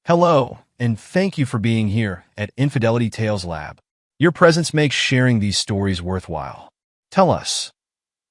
Hello, and thank you for being here at Infidelity Tales Lab. Your presence makes sharing these stories worthwhile. Tell us,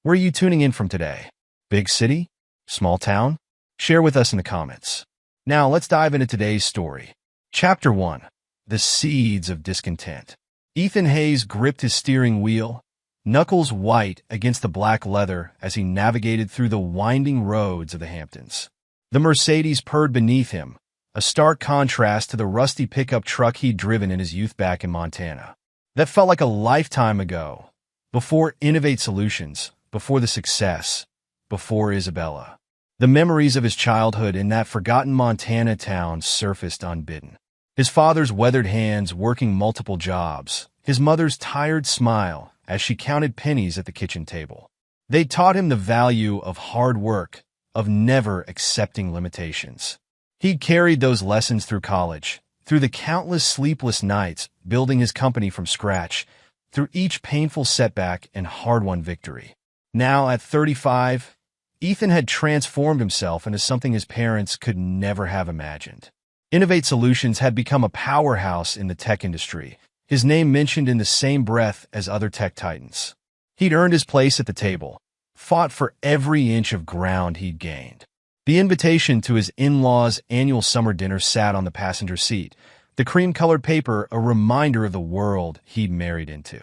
where are you tuning in from today? Big city? Small town? Share with us in the comments. Now let's dive into today's story. Chapter 1. The Seeds of Discontent. Ethan Hayes gripped his steering wheel, knuckles white against the black leather as he navigated through the winding roads of the Hamptons. The Mercedes purred beneath him, a stark contrast to the rusty pickup truck he'd driven in his youth back in Montana. That felt like a lifetime ago, before Innovate Solutions, before the success, before Isabella. The memories of his childhood in that forgotten Montana town surfaced unbidden. His father's weathered hands working multiple jobs, his mother's tired smile as she counted pennies at the kitchen table. They taught him the value of hard work, of never accepting limitations. He'd carried those lessons through college, through the countless sleepless nights building his company from scratch, through each painful setback and hard-won victory. Now, at 35, Ethan had transformed himself into something his parents could never have imagined. Innovate Solutions had become a powerhouse in the tech industry, his name mentioned in the same breath as other tech titans. He'd earned his place at the table, fought for every inch of ground he'd gained. The invitation to his in-laws' annual summer dinner sat on the passenger seat, the cream-colored paper a reminder of the world he'd married into.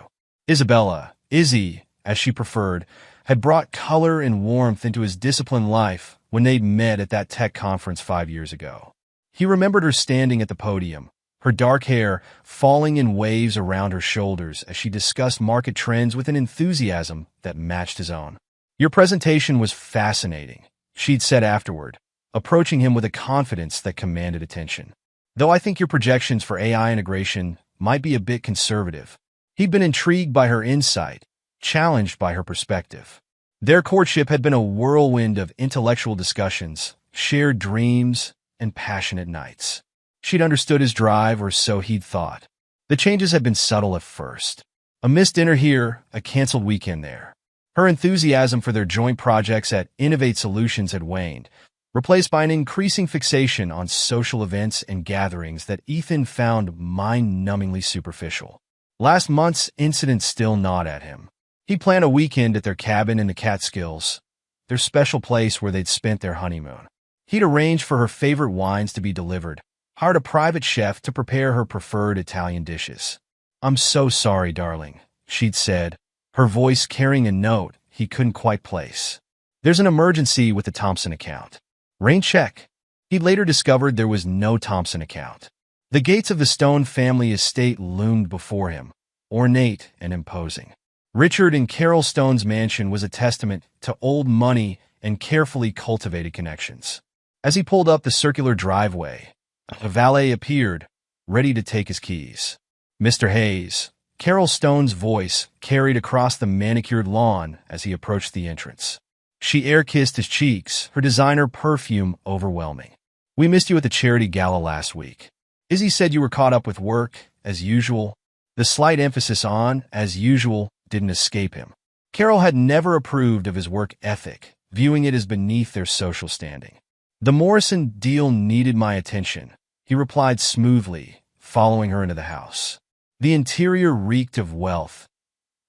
Isabella, Izzy, as she preferred, had brought color and warmth into his disciplined life when they'd met at that tech conference 5 years ago. He remembered her standing at the podium, her dark hair falling in waves around her shoulders as she discussed market trends with an enthusiasm that matched his own. "Your presentation was fascinating," she'd said afterward, approaching him with a confidence that commanded attention. "Though I think your projections for AI integration might be a bit conservative." He'd been intrigued by her insight, challenged by her perspective. Their courtship had been a whirlwind of intellectual discussions, shared dreams, and passionate nights. She'd understood his drive, or so he'd thought. The changes had been subtle at first. A missed dinner here, a canceled weekend there. Her enthusiasm for their joint projects at Innovate Solutions had waned, replaced by an increasing fixation on social events and gatherings that Ethan found mind-numbingly superficial. Last month's incident still gnawed at him. He planned a weekend at their cabin in the Catskills, their special place where they'd spent their honeymoon. He'd arranged for her favorite wines to be delivered, hired a private chef to prepare her preferred Italian dishes. "I'm so sorry, darling," she'd said, her voice carrying a note he couldn't quite place. "There's an emergency with the Thompson account." Rain check. He later discovered there was no Thompson account. The gates of the Stone family estate loomed before him, ornate and imposing. Richard and Carol Stone's mansion was a testament to old money and carefully cultivated connections. As he pulled up the circular driveway, a valet appeared, ready to take his keys. "Mr. Hayes," Carol Stone's voice carried across the manicured lawn as he approached the entrance. She air-kissed his cheeks, her designer perfume overwhelming. "We missed you at the charity gala last week. Izzy said you were caught up with work, as usual." The slight emphasis on "as usual" didn't escape him. Carol had never approved of his work ethic, viewing it as beneath their social standing. "The Morrison deal needed my attention," he replied smoothly, following her into the house. The interior reeked of wealth,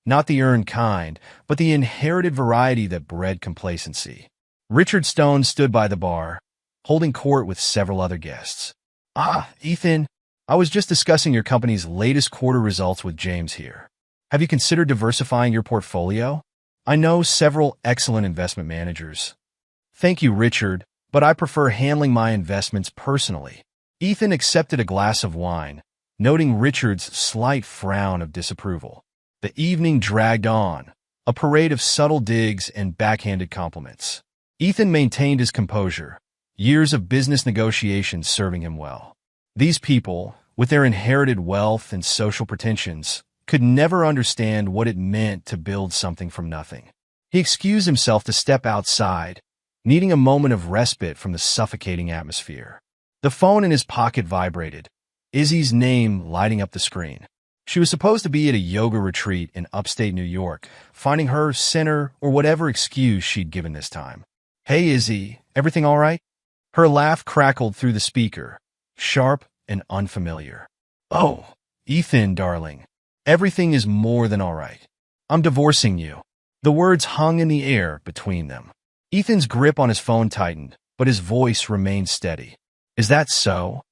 not the earned kind, but the inherited variety that bred complacency. Richard Stone stood by the bar, holding court with several other guests. "Ah, Ethan, I was just discussing your company's latest quarter results with James here. Have you considered diversifying your portfolio? I know several excellent investment managers." "Thank you, Richard, but I prefer handling my investments personally." Ethan accepted a glass of wine, noting Richard's slight frown of disapproval. The evening dragged on, a parade of subtle digs and backhanded compliments. Ethan maintained his composure, years of business negotiations serving him well. These people, with their inherited wealth and social pretensions, could never understand what it meant to build something from nothing. He excused himself to step outside, needing a moment of respite from the suffocating atmosphere. The phone in his pocket vibrated, Izzy's name lighting up the screen. She was supposed to be at a yoga retreat in upstate New York, finding her center or whatever excuse she'd given this time. "Hey, Izzy, everything all right?" Her laugh crackled through the speaker, sharp and unfamiliar. "Oh, Ethan, darling. Everything is more than all right. I'm divorcing you." The words hung in the air between them. Ethan's grip on his phone tightened, but his voice remained steady. "Is that so?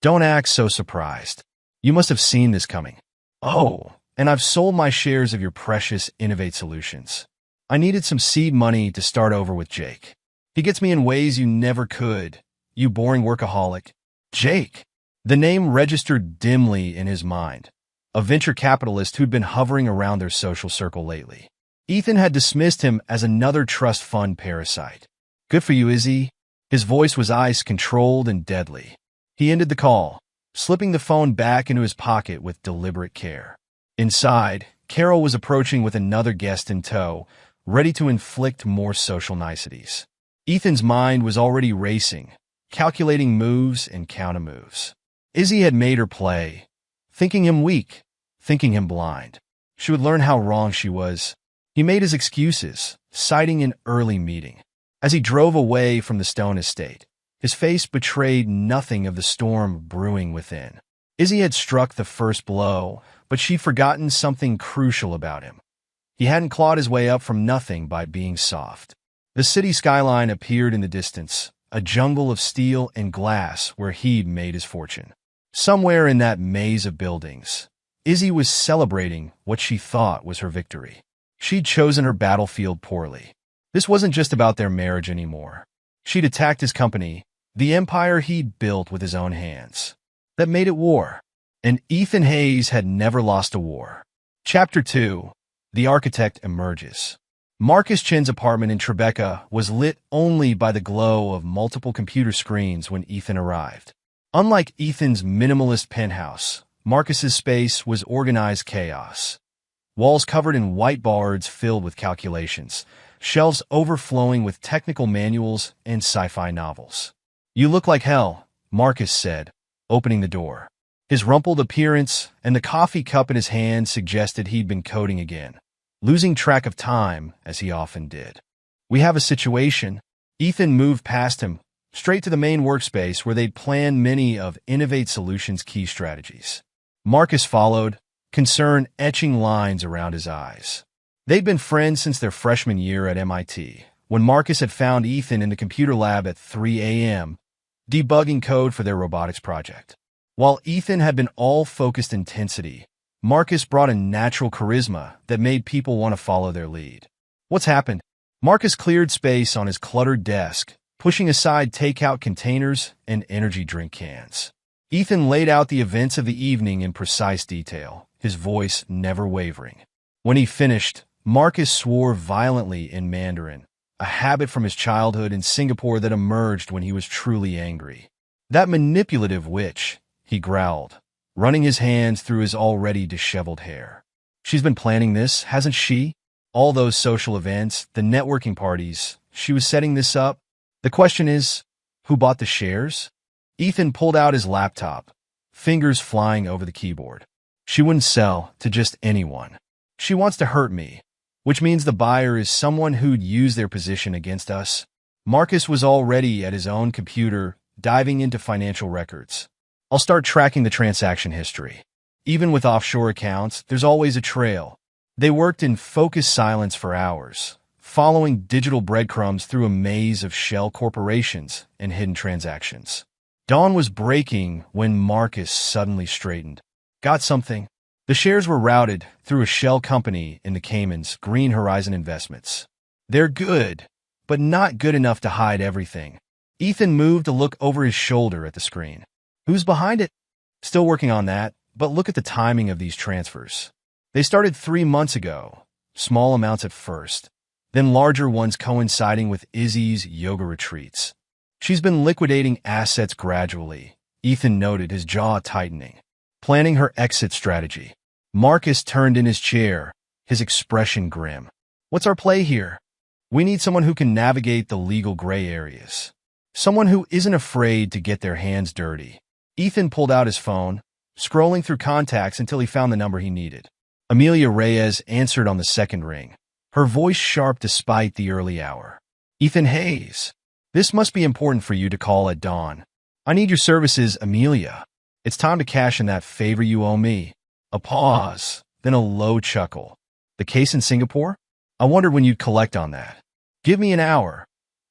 Don't act so surprised. You must have seen this coming." "Oh, and I've sold my shares of your precious Innovate Solutions. I needed some seed money to start over with Jake. He gets me in ways you never could, you boring workaholic." Jake. The name registered dimly in his mind, a venture capitalist who'd been hovering around their social circle lately. Ethan had dismissed him as another trust fund parasite. "Good for you, Izzy." His voice was ice-controlled and deadly. He ended the call, slipping the phone back into his pocket with deliberate care. Inside, Carol was approaching with another guest in tow, ready to inflict more social niceties. Ethan's mind was already racing, calculating moves and counter-moves. Izzy had made her play, thinking him weak, thinking him blind. She would learn how wrong she was. He made his excuses, citing an early meeting. As he drove away from the Stone estate, his face betrayed nothing of the storm brewing within. Izzy had struck the first blow, but she'd forgotten something crucial about him. He hadn't clawed his way up from nothing by being soft. The city skyline appeared in the distance, a jungle of steel and glass where he'd made his fortune. Somewhere in that maze of buildings, Izzy was celebrating what she thought was her victory. She'd chosen her battlefield poorly. This wasn't just about their marriage anymore. She'd attacked his company, the empire he'd built with his own hands. That made it war. And Ethan Hayes had never lost a war. Chapter 2. The Architect Emerges. Marcus Chen's apartment in Tribeca was lit only by the glow of multiple computer screens when Ethan arrived. Unlike Ethan's minimalist penthouse, Marcus's space was organized chaos. Walls covered in whiteboards filled with calculations, shelves overflowing with technical manuals and sci-fi novels. "You look like hell," Marcus said, opening the door. His rumpled appearance and the coffee cup in his hand suggested he'd been coding again, losing track of time as he often did. "We have a situation." Ethan moved past him, straight to the main workspace where they'd planned many of Innovate Solutions' key strategies. Marcus followed, concern etching lines around his eyes. They'd been friends since their freshman year at MIT, when Marcus had found Ethan in the computer lab at 3 a.m., debugging code for their robotics project. While Ethan had been all focused intensity, Marcus brought a natural charisma that made people want to follow their lead. "What's happened?" Marcus cleared space on his cluttered desk, pushing aside takeout containers and energy drink cans. Ethan laid out the events of the evening in precise detail, his voice never wavering. When he finished, Marcus swore violently in Mandarin, a habit from his childhood in Singapore that emerged when he was truly angry. "That manipulative witch," he growled, running his hands through his already disheveled hair. "She's been planning this, hasn't she? All those social events, the networking parties, she was setting this up. The question is, who bought the shares?" Ethan pulled out his laptop, fingers flying over the keyboard. "She wouldn't sell to just anyone. She wants to hurt me, which means the buyer is someone who'd use their position against us." Marcus was already at his own computer, diving into financial records. "I'll start tracking the transaction history. Even with offshore accounts, there's always a trail." They worked in focused silence for hours, following digital breadcrumbs through a maze of shell corporations and hidden transactions. Dawn was breaking when Marcus suddenly straightened. "Got something." The shares were routed through a shell company in the Caymans, Green Horizon Investments. "They're good, but not good enough to hide everything." Ethan moved to look over his shoulder at the screen. "Who's behind it?" "Still working on that, but look at the timing of these transfers. They started 3 months ago, small amounts at first, then larger ones coinciding with Izzy's yoga retreats. She's been liquidating assets gradually," Ethan noted, his jaw tightening. "Planning her exit strategy." Marcus turned in his chair, his expression grim. "What's our play here? We need someone who can navigate the legal gray areas. Someone who isn't afraid to get their hands dirty." Ethan pulled out his phone, scrolling through contacts until he found the number he needed. Amelia Reyes answered on the second ring, her voice sharp despite the early hour. "Ethan Hayes. This must be important for you to call at dawn." I need your services, Amelia. It's time to cash in that favor you owe me. A pause, then a low chuckle. The case in Singapore? I wondered when you'd collect on that. Give me an hour.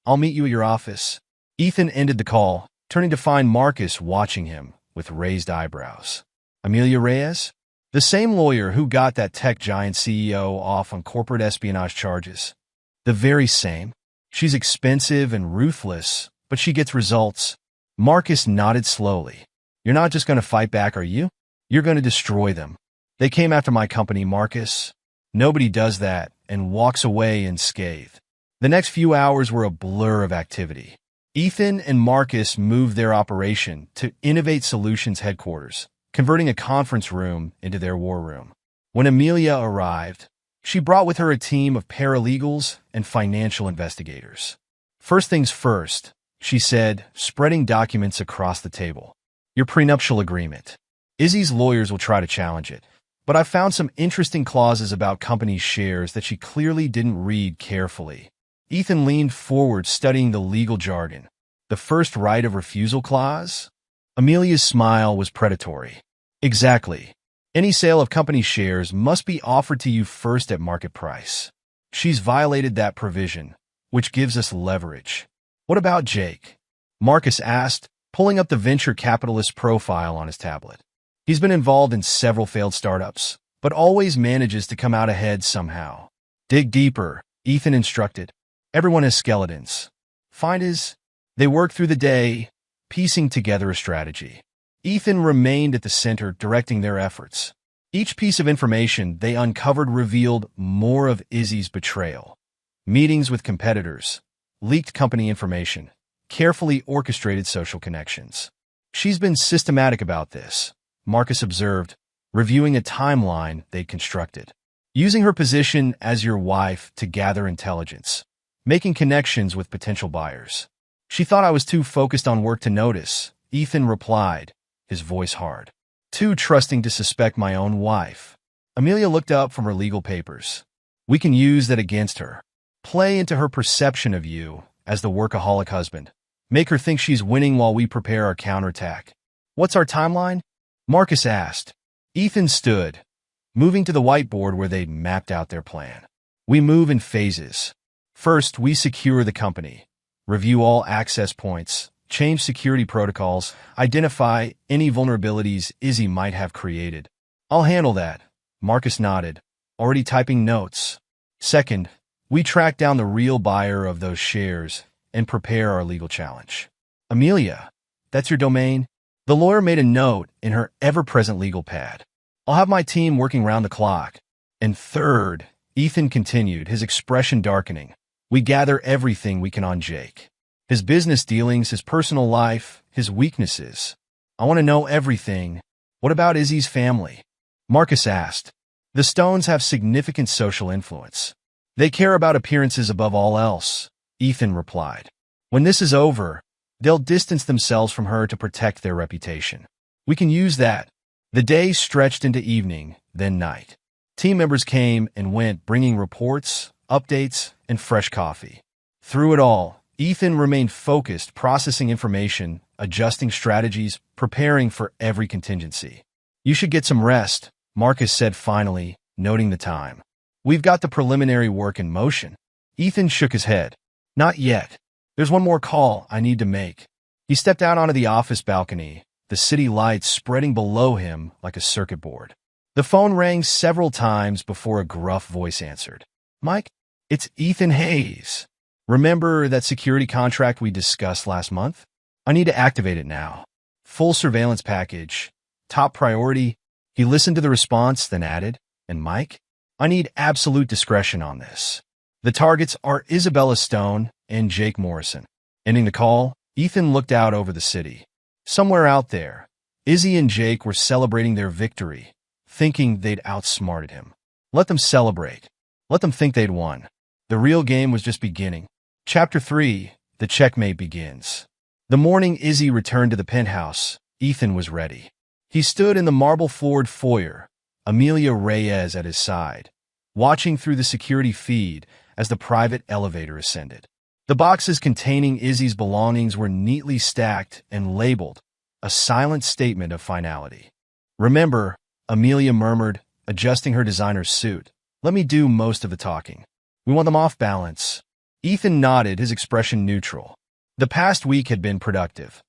I'll meet you at your office. Ethan ended the call, turning to find Marcus watching him with raised eyebrows. Amelia Reyes? The same lawyer who got that tech giant CEO off on corporate espionage charges. The very same. She's expensive and ruthless, but she gets results. Marcus nodded slowly. You're not just going to fight back, are you? You're going to destroy them. They came after my company, Marcus. Nobody does that, and walks away unscathed. The next few hours were a blur of activity. Ethan and Marcus moved their operation to Innovate Solutions headquarters, converting a conference room into their war room. When Amelia arrived, she brought with her a team of paralegals and financial investigators. First things first, she said, spreading documents across the table. Your prenuptial agreement. Izzy's lawyers will try to challenge it, but I found some interesting clauses about company shares that she clearly didn't read carefully. Ethan leaned forward, studying the legal jargon. The first right of refusal clause? Amelia's smile was predatory. Exactly. Any sale of company shares must be offered to you first at market price. She's violated that provision, which gives us leverage. What about Jake? Marcus asked, pulling up the venture capitalist profile on his tablet. He's been involved in several failed startups, but always manages to come out ahead somehow. Dig deeper, Ethan instructed. Everyone has skeletons. Find his. They worked through the day, piecing together a strategy. Ethan remained at the center, directing their efforts. Each piece of information they uncovered revealed more of Izzy's betrayal. Meetings with competitors, leaked company information, carefully orchestrated social connections. She's been systematic about this, Marcus observed, reviewing a timeline they'd constructed. Using her position as your wife to gather intelligence, making connections with potential buyers. She thought I was too focused on work to notice, Ethan replied, his voice hard. Too trusting to suspect my own wife. Amelia looked up from her legal papers. We can use that against her. Play into her perception of you as the workaholic husband. Make her think she's winning while we prepare our counterattack. What's our timeline? Marcus asked. Ethan stood, moving to the whiteboard where they'd mapped out their plan. We move in phases. First, we secure the company, review all access points, change security protocols, identify any vulnerabilities Izzy might have created. I'll handle that, Marcus nodded, already typing notes. Second, we track down the real buyer of those shares and prepare our legal challenge. Amelia, that's your domain? The lawyer made a note in her ever-present legal pad. I'll have my team working round the clock. And third, Ethan continued, his expression darkening. We gather everything we can on Jake. His business dealings, his personal life, his weaknesses. I want to know everything. What about Izzy's family? Marcus asked. The Stones have significant social influence. They care about appearances above all else, Ethan replied. When this is over, they'll distance themselves from her to protect their reputation. We can use that. The day stretched into evening, then night. Team members came and went, bringing reports, updates, and fresh coffee. Through it all, Ethan remained focused, processing information, adjusting strategies, preparing for every contingency. You should get some rest, Marcus said finally, noting the time. We've got the preliminary work in motion. Ethan shook his head. Not yet. There's one more call I need to make. He stepped out onto the office balcony, the city lights spreading below him like a circuit board. The phone rang several times before a gruff voice answered. Mike, it's Ethan Hayes. Remember that security contract we discussed last month? I need to activate it now. Full surveillance package. Top priority. He listened to the response, then added, and Mike, I need absolute discretion on this. The targets are Isabella Stone and Jake Morrison. Ending the call, Ethan looked out over the city. Somewhere out there, Izzy and Jake were celebrating their victory, thinking they'd outsmarted him. Let them celebrate. Let them think they'd won. The real game was just beginning. Chapter 3, The Checkmate Begins. The morning Izzy returned to the penthouse, Ethan was ready. He stood in the marble-floored foyer, Amelia Reyes at his side, watching through the security feed as the private elevator ascended. The boxes containing Izzy's belongings were neatly stacked and labeled, a silent statement of finality. "Remember," Amelia murmured, adjusting her designer's suit, "let me do most of the talking. We want them off balance." Ethan nodded, his expression neutral. The past week had been productive.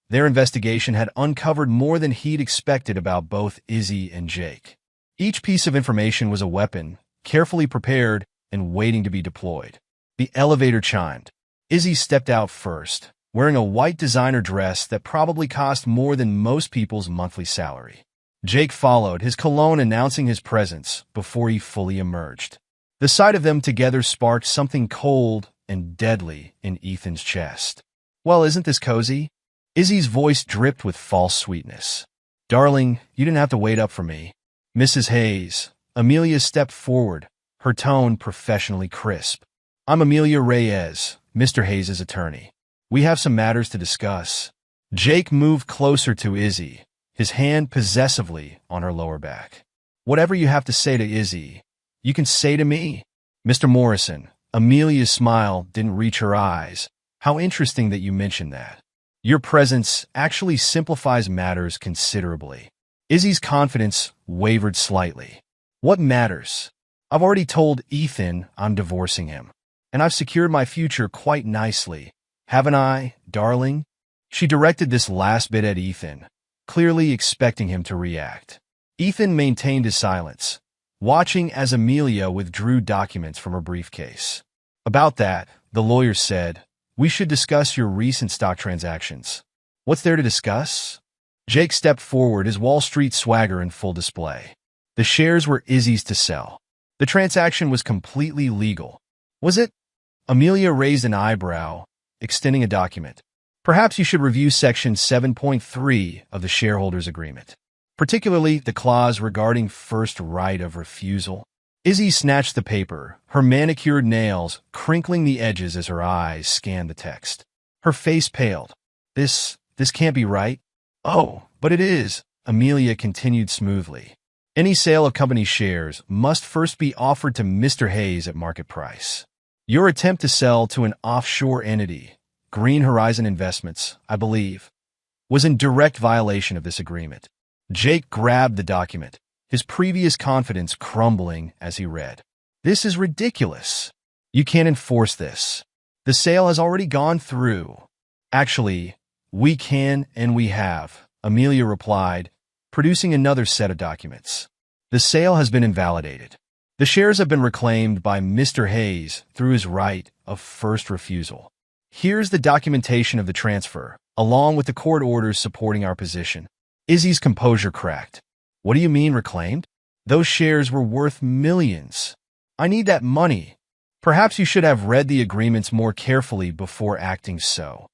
Their investigation had uncovered more than he'd expected about both Izzy and Jake. Each piece of information was a weapon, carefully prepared and waiting to be deployed. The elevator chimed. Izzy stepped out first, wearing a white designer dress that probably cost more than most people's monthly salary. Jake followed, his cologne announcing his presence before he fully emerged. The sight of them together sparked something cold and deadly in Ethan's chest. "Well, isn't this cozy?" Izzy's voice dripped with false sweetness. "Darling, you didn't have to wait up for me." "Mrs. Hayes." Amelia stepped forward, her tone professionally crisp. "I'm Amelia Reyes, Mr. Hayes' attorney. We have some matters to discuss." Jake moved closer to Izzy, his hand possessively on her lower back. "Whatever you have to say to Izzy, you can say to me." "Mr. Morrison." Amelia's smile didn't reach her eyes. "How interesting that you mentioned that. Your presence actually simplifies matters considerably." Izzy's confidence wavered slightly. "What matters? I've already told Ethan I'm divorcing him, and I've secured my future quite nicely. Haven't I, darling?" She directed this last bit at Ethan, clearly expecting him to react. Ethan maintained his silence, watching as Amelia withdrew documents from her briefcase. "About that," the lawyer said, "we should discuss your recent stock transactions." "What's there to discuss?" Jake stepped forward, his Wall Street swagger in full display. The shares were Izzy's to sell. The transaction was completely legal. "Was it?" Amelia raised an eyebrow, extending a document. "Perhaps you should review Section 7.3 of the shareholders' agreement, particularly the clause regarding first right of refusal." Izzy snatched the paper, her manicured nails crinkling the edges as her eyes scanned the text. Her face paled. This can't be right." "Oh, but it is," Amelia continued smoothly. "Any sale of company shares must first be offered to Mr. Hayes at market price. Your attempt to sell to an offshore entity, Green Horizon Investments, I believe, was in direct violation of this agreement." Jake grabbed the document, his previous confidence crumbling as he read. "This is ridiculous. You can't enforce this. The sale has already gone through." "Actually, we can and we have," Amelia replied, producing another set of documents. "The sale has been invalidated. The shares have been reclaimed by Mr. Hayes through his right of first refusal. Here's the documentation of the transfer, along with the court orders supporting our position." Izzy's composure cracked. "What do you mean reclaimed? Those shares were worth millions. I need that money. Perhaps you should have read the agreements more carefully before acting so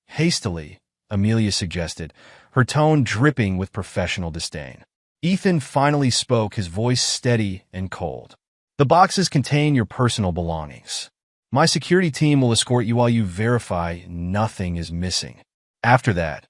hastily," Amelia suggested, her tone dripping with professional disdain. Ethan finally spoke, his voice steady and cold. "The boxes contain your personal belongings. My security team will escort you while you verify nothing is missing. After that,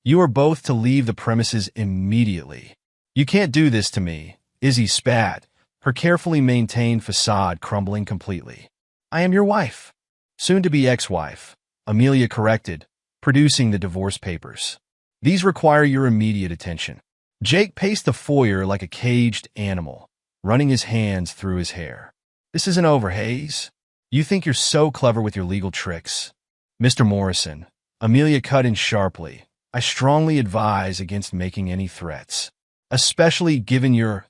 you are both to leave the premises immediately." "You can't do this to me," Izzy spat, her carefully maintained facade crumbling completely. "I am your wife." "Soon-to-be ex-wife," Amelia corrected, producing the divorce papers. "These require your immediate attention." Jake paced the foyer like a caged animal, running his hands through his hair. "This isn't over, Hayes. You think you're so clever with your legal tricks." "Mr. Morrison," Amelia cut in sharply, "I strongly advise against making any threats, especially given your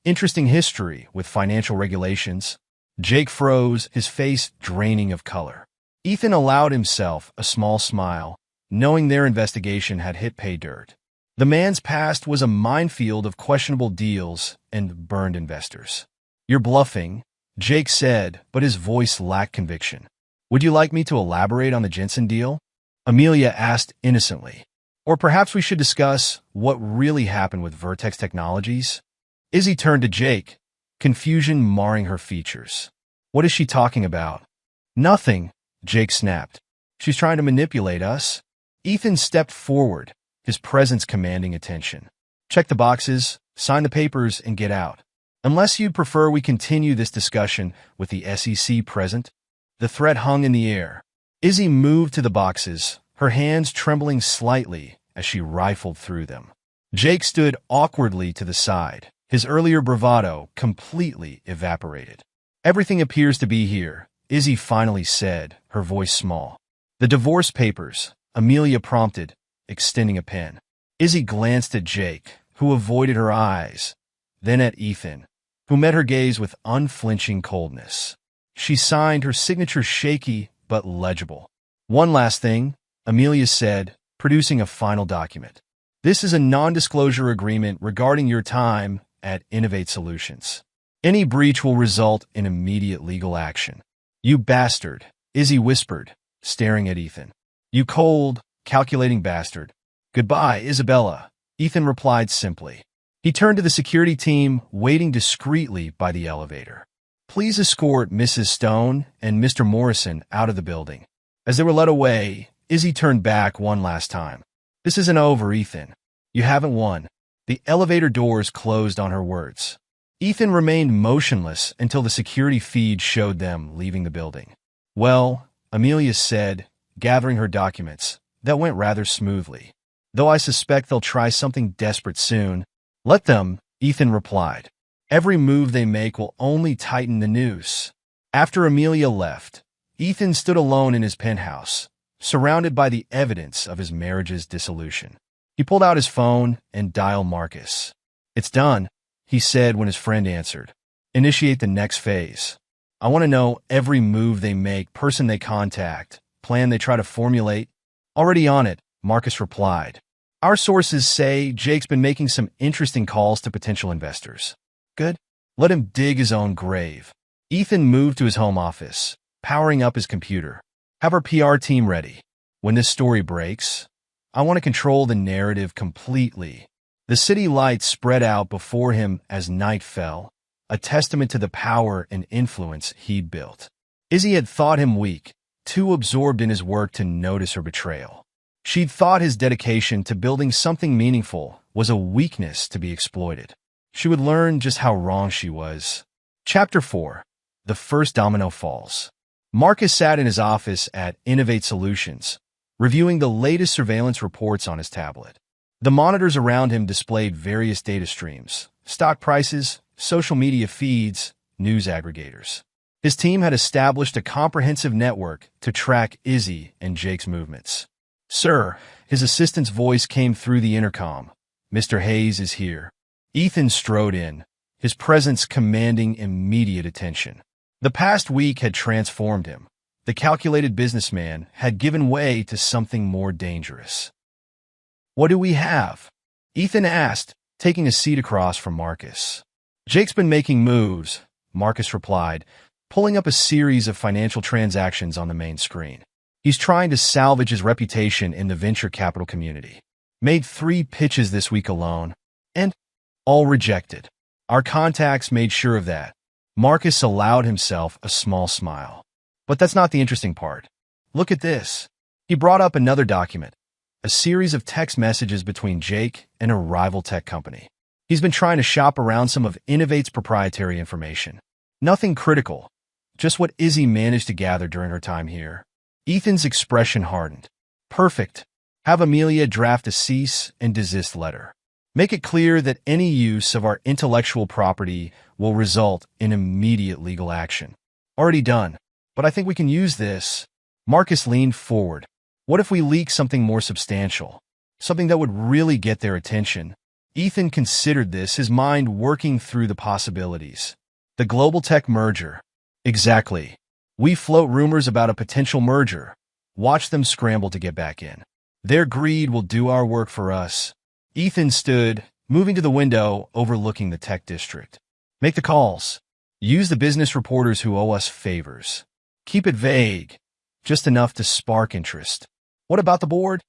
interesting history with financial regulations." Jake froze, his face draining of color. Ethan allowed himself a small smile, knowing their investigation had hit pay dirt. The man's past was a minefield of questionable deals and burned investors. "You're bluffing," Jake said, but his voice lacked conviction. "Would you like me to elaborate on the Jensen deal?" Amelia asked innocently. "Or perhaps we should discuss what really happened with Vertex Technologies?" Izzy turned to Jake, confusion marring her features. "What is she talking about?" "Nothing," Jake snapped. "She's trying to manipulate us." Ethan stepped forward, his presence commanding attention. "Check the boxes, sign the papers, and get out. Unless you'd prefer we continue this discussion with the SEC present." The threat hung in the air, Izzy moved to the boxes, her hands trembling slightly as she rifled through them. Jake stood awkwardly to the side, his earlier bravado completely evaporated. "Everything appears to be here," Izzy finally said, her voice small. "The divorce papers," Amelia prompted, extending a pen. Izzy glanced at Jake, who avoided her eyes, then at Ethan, who met her gaze with unflinching coldness. She signed, her signature shaky but legible. "One last thing," Amelia said, producing a final document. "This is a non-disclosure agreement regarding your time at Innovate Solutions. Any breach will result in immediate legal action." "You bastard," Izzy whispered, staring at Ethan. "You cold, calculating bastard." "Goodbye, Isabella," Ethan replied simply. He turned to the security team waiting discreetly by the elevator. "Please escort Mrs. Stone and Mr. Morrison out of the building." As they were led away, Izzy turned back one last time. "This isn't over, Ethan. You haven't won." The elevator doors closed on her words. Ethan remained motionless until the security feed showed them leaving the building. "Well," Amelia said, gathering her documents, "that went rather smoothly. Though I suspect they'll try something desperate soon." "Let them," Ethan replied. "Every move they make will only tighten the noose." After Amelia left, Ethan stood alone in his penthouse, surrounded by the evidence of his marriage's dissolution. He pulled out his phone and dialed Marcus. "It's done," he said when his friend answered. "Initiate the next phase. I want to know every move they make, person they contact, plan they try to formulate." "Already on it," Marcus replied. "Our sources say Jake's been making some interesting calls to potential investors." "Good. Let him dig his own grave." Ethan moved to his home office, powering up his computer. "Have our PR team ready. When this story breaks, I want to control the narrative completely." The city lights spread out before him as night fell, a testament to the power and influence he'd built. Izzy had thought him weak, too absorbed in his work to notice her betrayal. She'd thought his dedication to building something meaningful was a weakness to be exploited. She would learn just how wrong she was. Chapter 4. The First Domino Falls. Marcus sat in his office at Innovate Solutions, reviewing the latest surveillance reports on his tablet. The monitors around him displayed various data streams, stock prices, social media feeds, news aggregators. His team had established a comprehensive network to track Izzy and Jake's movements. "Sir," his assistant's voice came through the intercom. "Mr. Hayes is here." Ethan strode in, his presence commanding immediate attention. The past week had transformed him. The calculated businessman had given way to something more dangerous. "What do we have?" Ethan asked, taking a seat across from Marcus. "Jake's been making moves," Marcus replied, pulling up a series of financial transactions on the main screen. "He's trying to salvage his reputation in the venture capital community. Made 3 pitches this week alone, and all rejected. Our contacts made sure of that." Marcus allowed himself a small smile. "But that's not the interesting part. Look at this." He brought up another document, a series of text messages between Jake and a rival tech company. He's been trying to shop around some of Innovate's proprietary information. Nothing critical, just what Izzy managed to gather during her time here. Ethan's expression hardened. "Perfect. Have Amelia draft a cease and desist letter. Make it clear that any use of our intellectual property will result in immediate legal action." "Already done. But I think we can use this." Marcus leaned forward. "What if we leak something more substantial? Something that would really get their attention?" Ethan considered this, his mind working through the possibilities. "The global tech merger." "Exactly. We float rumors about a potential merger. Watch them scramble to get back in. Their greed will do our work for us." Ethan stood, moving to the window overlooking the tech district. "Make the calls. Use the business reporters who owe us favors. Keep it vague, just enough to spark interest." "What about the board?"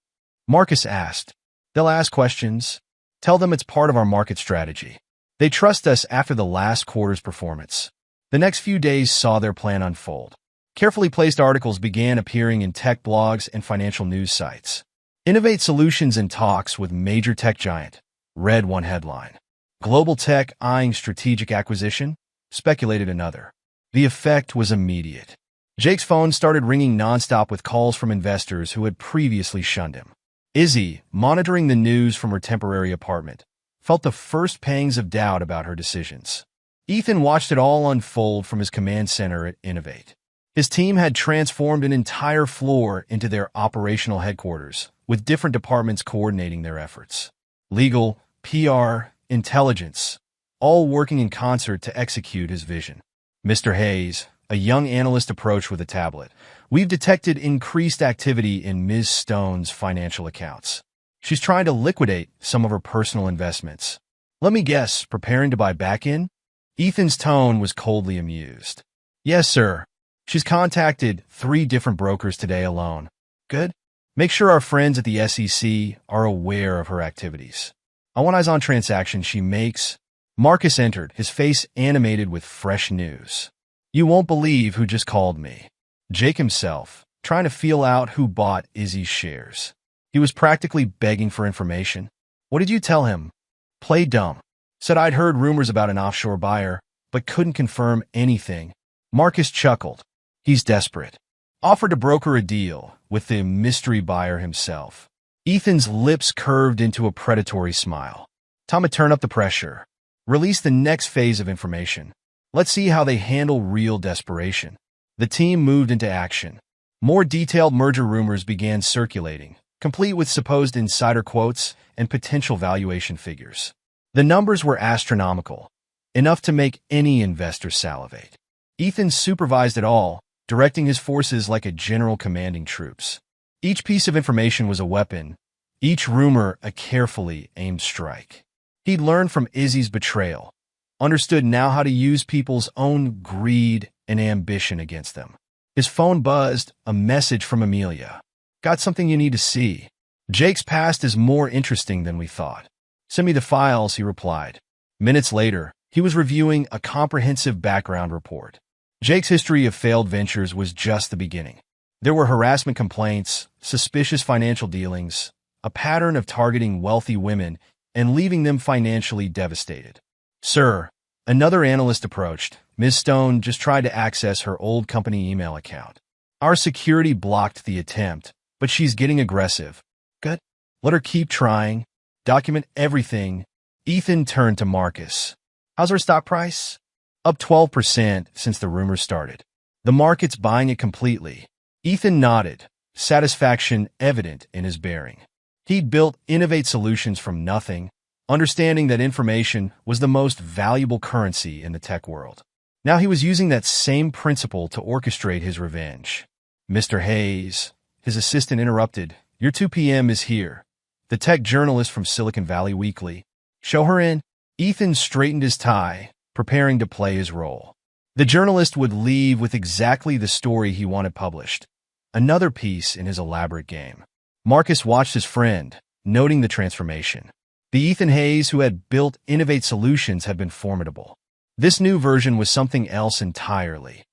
Marcus asked. "They'll ask questions. Tell them it's part of our market strategy. They trust us after the last quarter's performance." The next few days saw their plan unfold. Carefully placed articles began appearing in tech blogs and financial news sites. "Innovate Solutions in talks with major tech giant," read one headline. "Global tech eyeing strategic acquisition," speculated another. The effect was immediate. Jake's phone started ringing nonstop with calls from investors who had previously shunned him. Izzy, monitoring the news from her temporary apartment, felt the first pangs of doubt about her decisions. Ethan watched it all unfold from his command center at Innovate. His team had transformed an entire floor into their operational headquarters, with different departments coordinating their efforts. Legal, PR, intelligence, all working in concert to execute his vision. Mr. Hayes, a young analyst, approached with a tablet. We've detected increased activity in Ms. Stone's financial accounts. She's trying to liquidate some of her personal investments. Let me guess, preparing to buy back in? Ethan's tone was coldly amused. Yes, sir. She's contacted 3 different brokers today alone. Good. Make sure our friends at the SEC are aware of her activities. I want eyes on transactions she makes. Marcus entered, his face animated with fresh news. You won't believe who just called me. Jake himself, trying to feel out who bought Izzy's shares. He was practically begging for information. What did you tell him? Played dumb. Said I'd heard rumors about an offshore buyer, but couldn't confirm anything. Marcus chuckled. He's desperate. Offered to broker a deal with the mystery buyer himself. Ethan's lips curved into a predatory smile. Time to turn up the pressure. Release the next phase of information. Let's see how they handle real desperation. The team moved into action. More detailed merger rumors began circulating, complete with supposed insider quotes and potential valuation figures. The numbers were astronomical, enough to make any investor salivate. Ethan supervised it all, directing his forces like a general commanding troops. Each piece of information was a weapon, each rumor a carefully aimed strike. He'd learned from Izzy's betrayal, understood now how to use people's own greed and ambition against them. His phone buzzed, a message from Amelia. Got something you need to see. Jake's past is more interesting than we thought. Send me the files, he replied. Minutes later, he was reviewing a comprehensive background report. Jake's history of failed ventures was just the beginning. There were harassment complaints, suspicious financial dealings, a pattern of targeting wealthy women and leaving them financially devastated. Sir, another analyst approached. Ms. Stone just tried to access her old company email account. Our security blocked the attempt, but she's getting aggressive. Good. Let her keep trying. Document everything. Ethan turned to Marcus. How's our stock price? Up 12% since the rumors started. The market's buying it completely. Ethan nodded, satisfaction evident in his bearing. He'd built Innovate Solutions from nothing, understanding that information was the most valuable currency in the tech world. Now he was using that same principle to orchestrate his revenge. Mr. Hayes, his assistant interrupted. Your 2 p.m. is here. The tech journalist from Silicon Valley Weekly. Show her in. Ethan straightened his tie, preparing to play his role. The journalist would leave with exactly the story he wanted published. Another piece in his elaborate game. Marcus watched his friend, noting the transformation. The Ethan Hayes who had built Innovate Solutions had been formidable. This new version was something else entirely.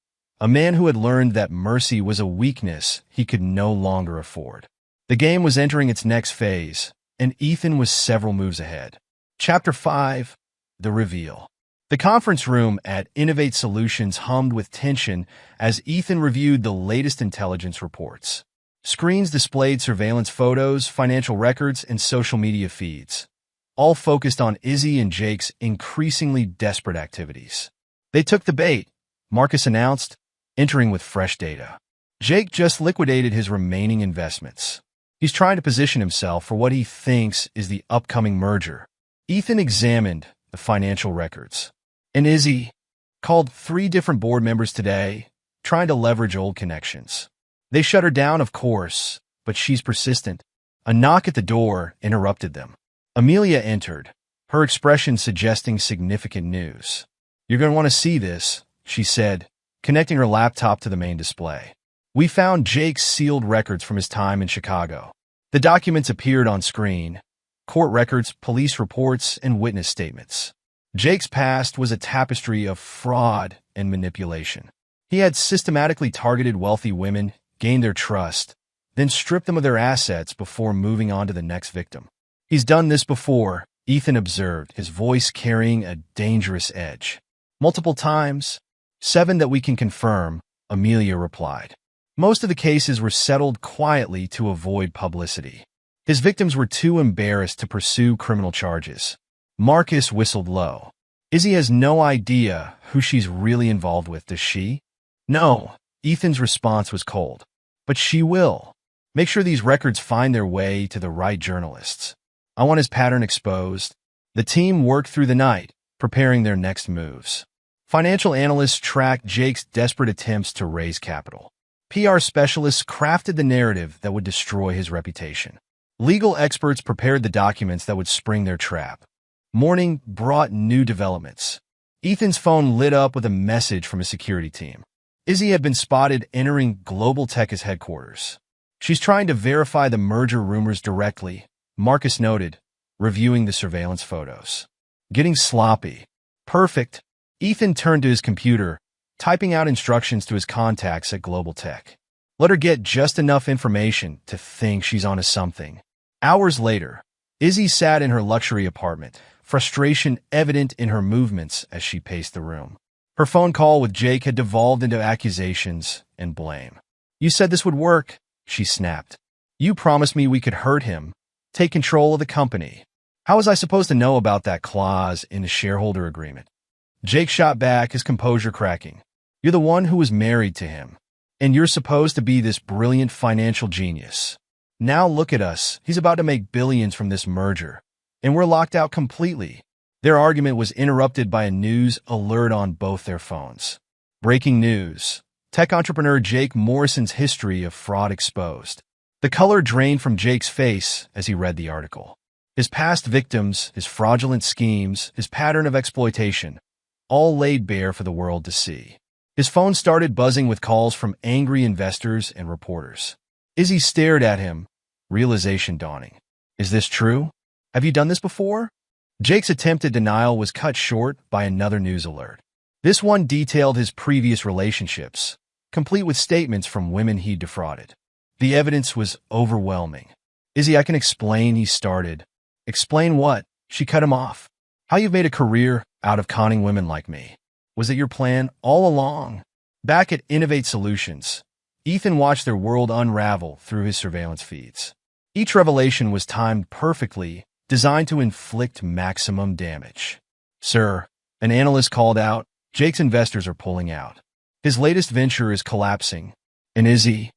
A man who had learned that mercy was a weakness he could no longer afford. The game was entering its next phase, and Ethan was several moves ahead. Chapter 5. The Reveal. The conference room at Innovate Solutions hummed with tension as Ethan reviewed the latest intelligence reports. Screens displayed surveillance photos, financial records, and social media feeds, all focused on Izzy and Jake's increasingly desperate activities. They took the bait, Marcus announced, entering with fresh data. Jake just liquidated his remaining investments. He's trying to position himself for what he thinks is the upcoming merger. Ethan examined the financial records. And Izzy called 3 different board members today, trying to leverage old connections. They shut her down, of course, but she's persistent. A knock at the door interrupted them. Amelia entered, her expression suggesting significant news. You're going to want to see this, she said, connecting her laptop to the main display. We found Jake's sealed records from his time in Chicago. The documents appeared on screen. Court records, police reports, and witness statements. Jake's past was a tapestry of fraud and manipulation. He had systematically targeted wealthy women, gained their trust, then stripped them of their assets before moving on to the next victim. He's done this before, Ethan observed, his voice carrying a dangerous edge. Multiple times. 7 that we can confirm, Amelia replied. Most of the cases were settled quietly to avoid publicity. His victims were too embarrassed to pursue criminal charges. Marcus whistled low. Izzy has no idea who she's really involved with, does she? No, Ethan's response was cold. But she will. Make sure these records find their way to the right journalists. I want his pattern exposed. The team worked through the night, preparing their next moves. Financial analysts tracked Jake's desperate attempts to raise capital. PR specialists crafted the narrative that would destroy his reputation. Legal experts prepared the documents that would spring their trap. Morning brought new developments. Ethan's phone lit up with a message from a security team. Izzy had been spotted entering Global Tech's headquarters. She's trying to verify the merger rumors directly, Marcus noted, reviewing the surveillance photos. Getting sloppy. Perfect. Ethan turned to his computer, typing out instructions to his contacts at Global Tech. Let her get just enough information to think she's onto something. Hours later, Izzy sat in her luxury apartment, frustration evident in her movements as she paced the room. Her phone call with Jake had devolved into accusations and blame. You said this would work, she snapped. You promised me we could hurt him, take control of the company. How was I supposed to know about that clause in the shareholder agreement? Jake shot back, his composure cracking. You're the one who was married to him, and you're supposed to be this brilliant financial genius. Now look at us. He's about to make billions from this merger, and we're locked out completely. Their argument was interrupted by a news alert on both their phones. Breaking news. Tech entrepreneur Jake Morrison's history of fraud exposed. The color drained from Jake's face as he read the article. His past victims, his fraudulent schemes, his pattern of exploitation, all laid bare for the world to see. His phone started buzzing with calls from angry investors and reporters. Izzy stared at him, realization dawning. Is this true? Have you done this before? Jake's attempt at denial was cut short by another news alert. This one detailed his previous relationships, complete with statements from women he'd defrauded. The evidence was overwhelming. Izzy, I can explain, he started. Explain what? She cut him off. How you've made a career out of conning women like me. Was it your plan all along? Back at Innovate Solutions, Ethan watched their world unravel through his surveillance feeds. Each revelation was timed perfectly, designed to inflict maximum damage. Sir, an analyst called out, Jake's investors are pulling out. His latest venture is collapsing. And Izzy,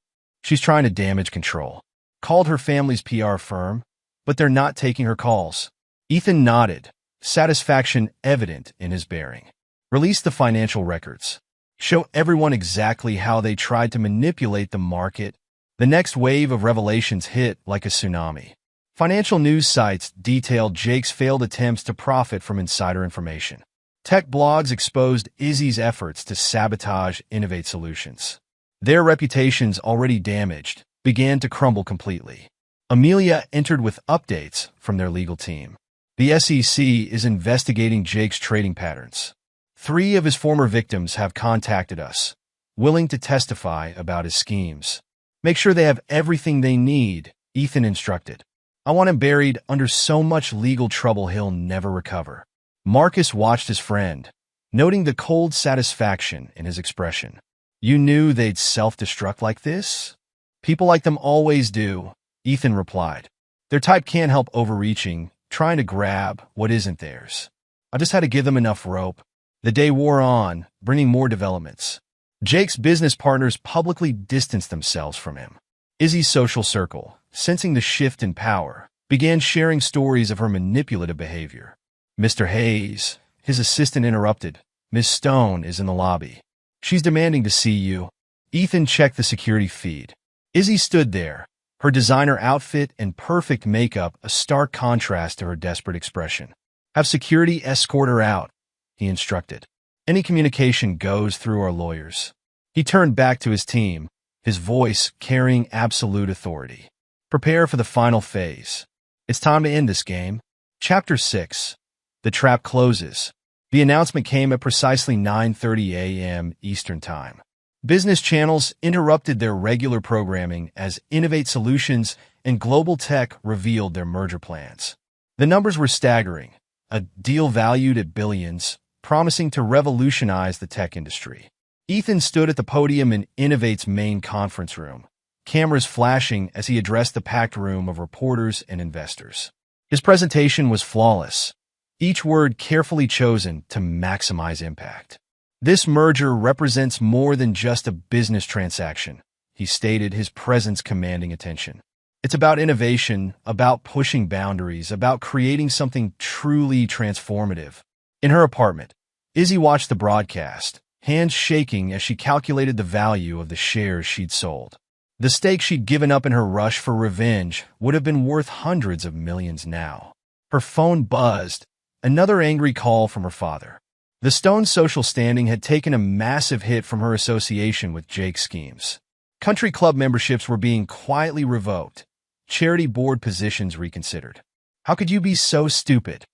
she's trying to damage control. Called her family's PR firm, but they're not taking her calls. Ethan nodded, satisfaction evident in his bearing. Release the financial records. Show everyone exactly how they tried to manipulate the market. The next wave of revelations hit like a tsunami. Financial news sites detailed Jake's failed attempts to profit from insider information. Tech blogs exposed Izzy's efforts to sabotage Innovate Solutions. Their reputations, already damaged, began to crumble completely. Amelia entered with updates from their legal team. The SEC is investigating Jake's trading patterns. 3 of his former victims have contacted us, willing to testify about his schemes. Make sure they have everything they need, Ethan instructed. I want him buried under so much legal trouble he'll never recover. Marcus watched his friend, noting the cold satisfaction in his expression. You knew they'd self-destruct like this? People like them always do, Ethan replied. Their type can't help overreaching, trying to grab what isn't theirs. I just had to give them enough rope. The day wore on, bringing more developments. Jake's business partners publicly distanced themselves from him. Izzy's social circle, sensing the shift in power, began sharing stories of her manipulative behavior. Mr. Hayes, his assistant, interrupted. Miss Stone is in the lobby. She's demanding to see you. Ethan checked the security feed. Izzy stood there, her designer outfit and perfect makeup a stark contrast to her desperate expression. Have security escort her out, he instructed. Any communication goes through our lawyers. He turned back to his team, his voice carrying absolute authority. Prepare for the final phase. It's time to end this game. Chapter 6. The trap closes. The announcement came at precisely 9:30 a.m. Eastern Time. Business channels interrupted their regular programming as Innovate Solutions and Global Tech revealed their merger plans. The numbers were staggering, a deal valued at billions, promising to revolutionize the tech industry. Ethan stood at the podium in Innovate's main conference room, cameras flashing as he addressed the packed room of reporters and investors. His presentation was flawless, each word carefully chosen to maximize impact. This merger represents more than just a business transaction, he stated, his presence commanding attention. It's about innovation, about pushing boundaries, about creating something truly transformative. In her apartment, Izzy watched the broadcast, hands shaking as she calculated the value of the shares she'd sold. The stake she'd given up in her rush for revenge would have been worth hundreds of millions now. Her phone buzzed, another angry call from her father. The Stone's social standing had taken a massive hit from her association with Jake's schemes. Country club memberships were being quietly revoked, charity board positions reconsidered. How could you be so stupid?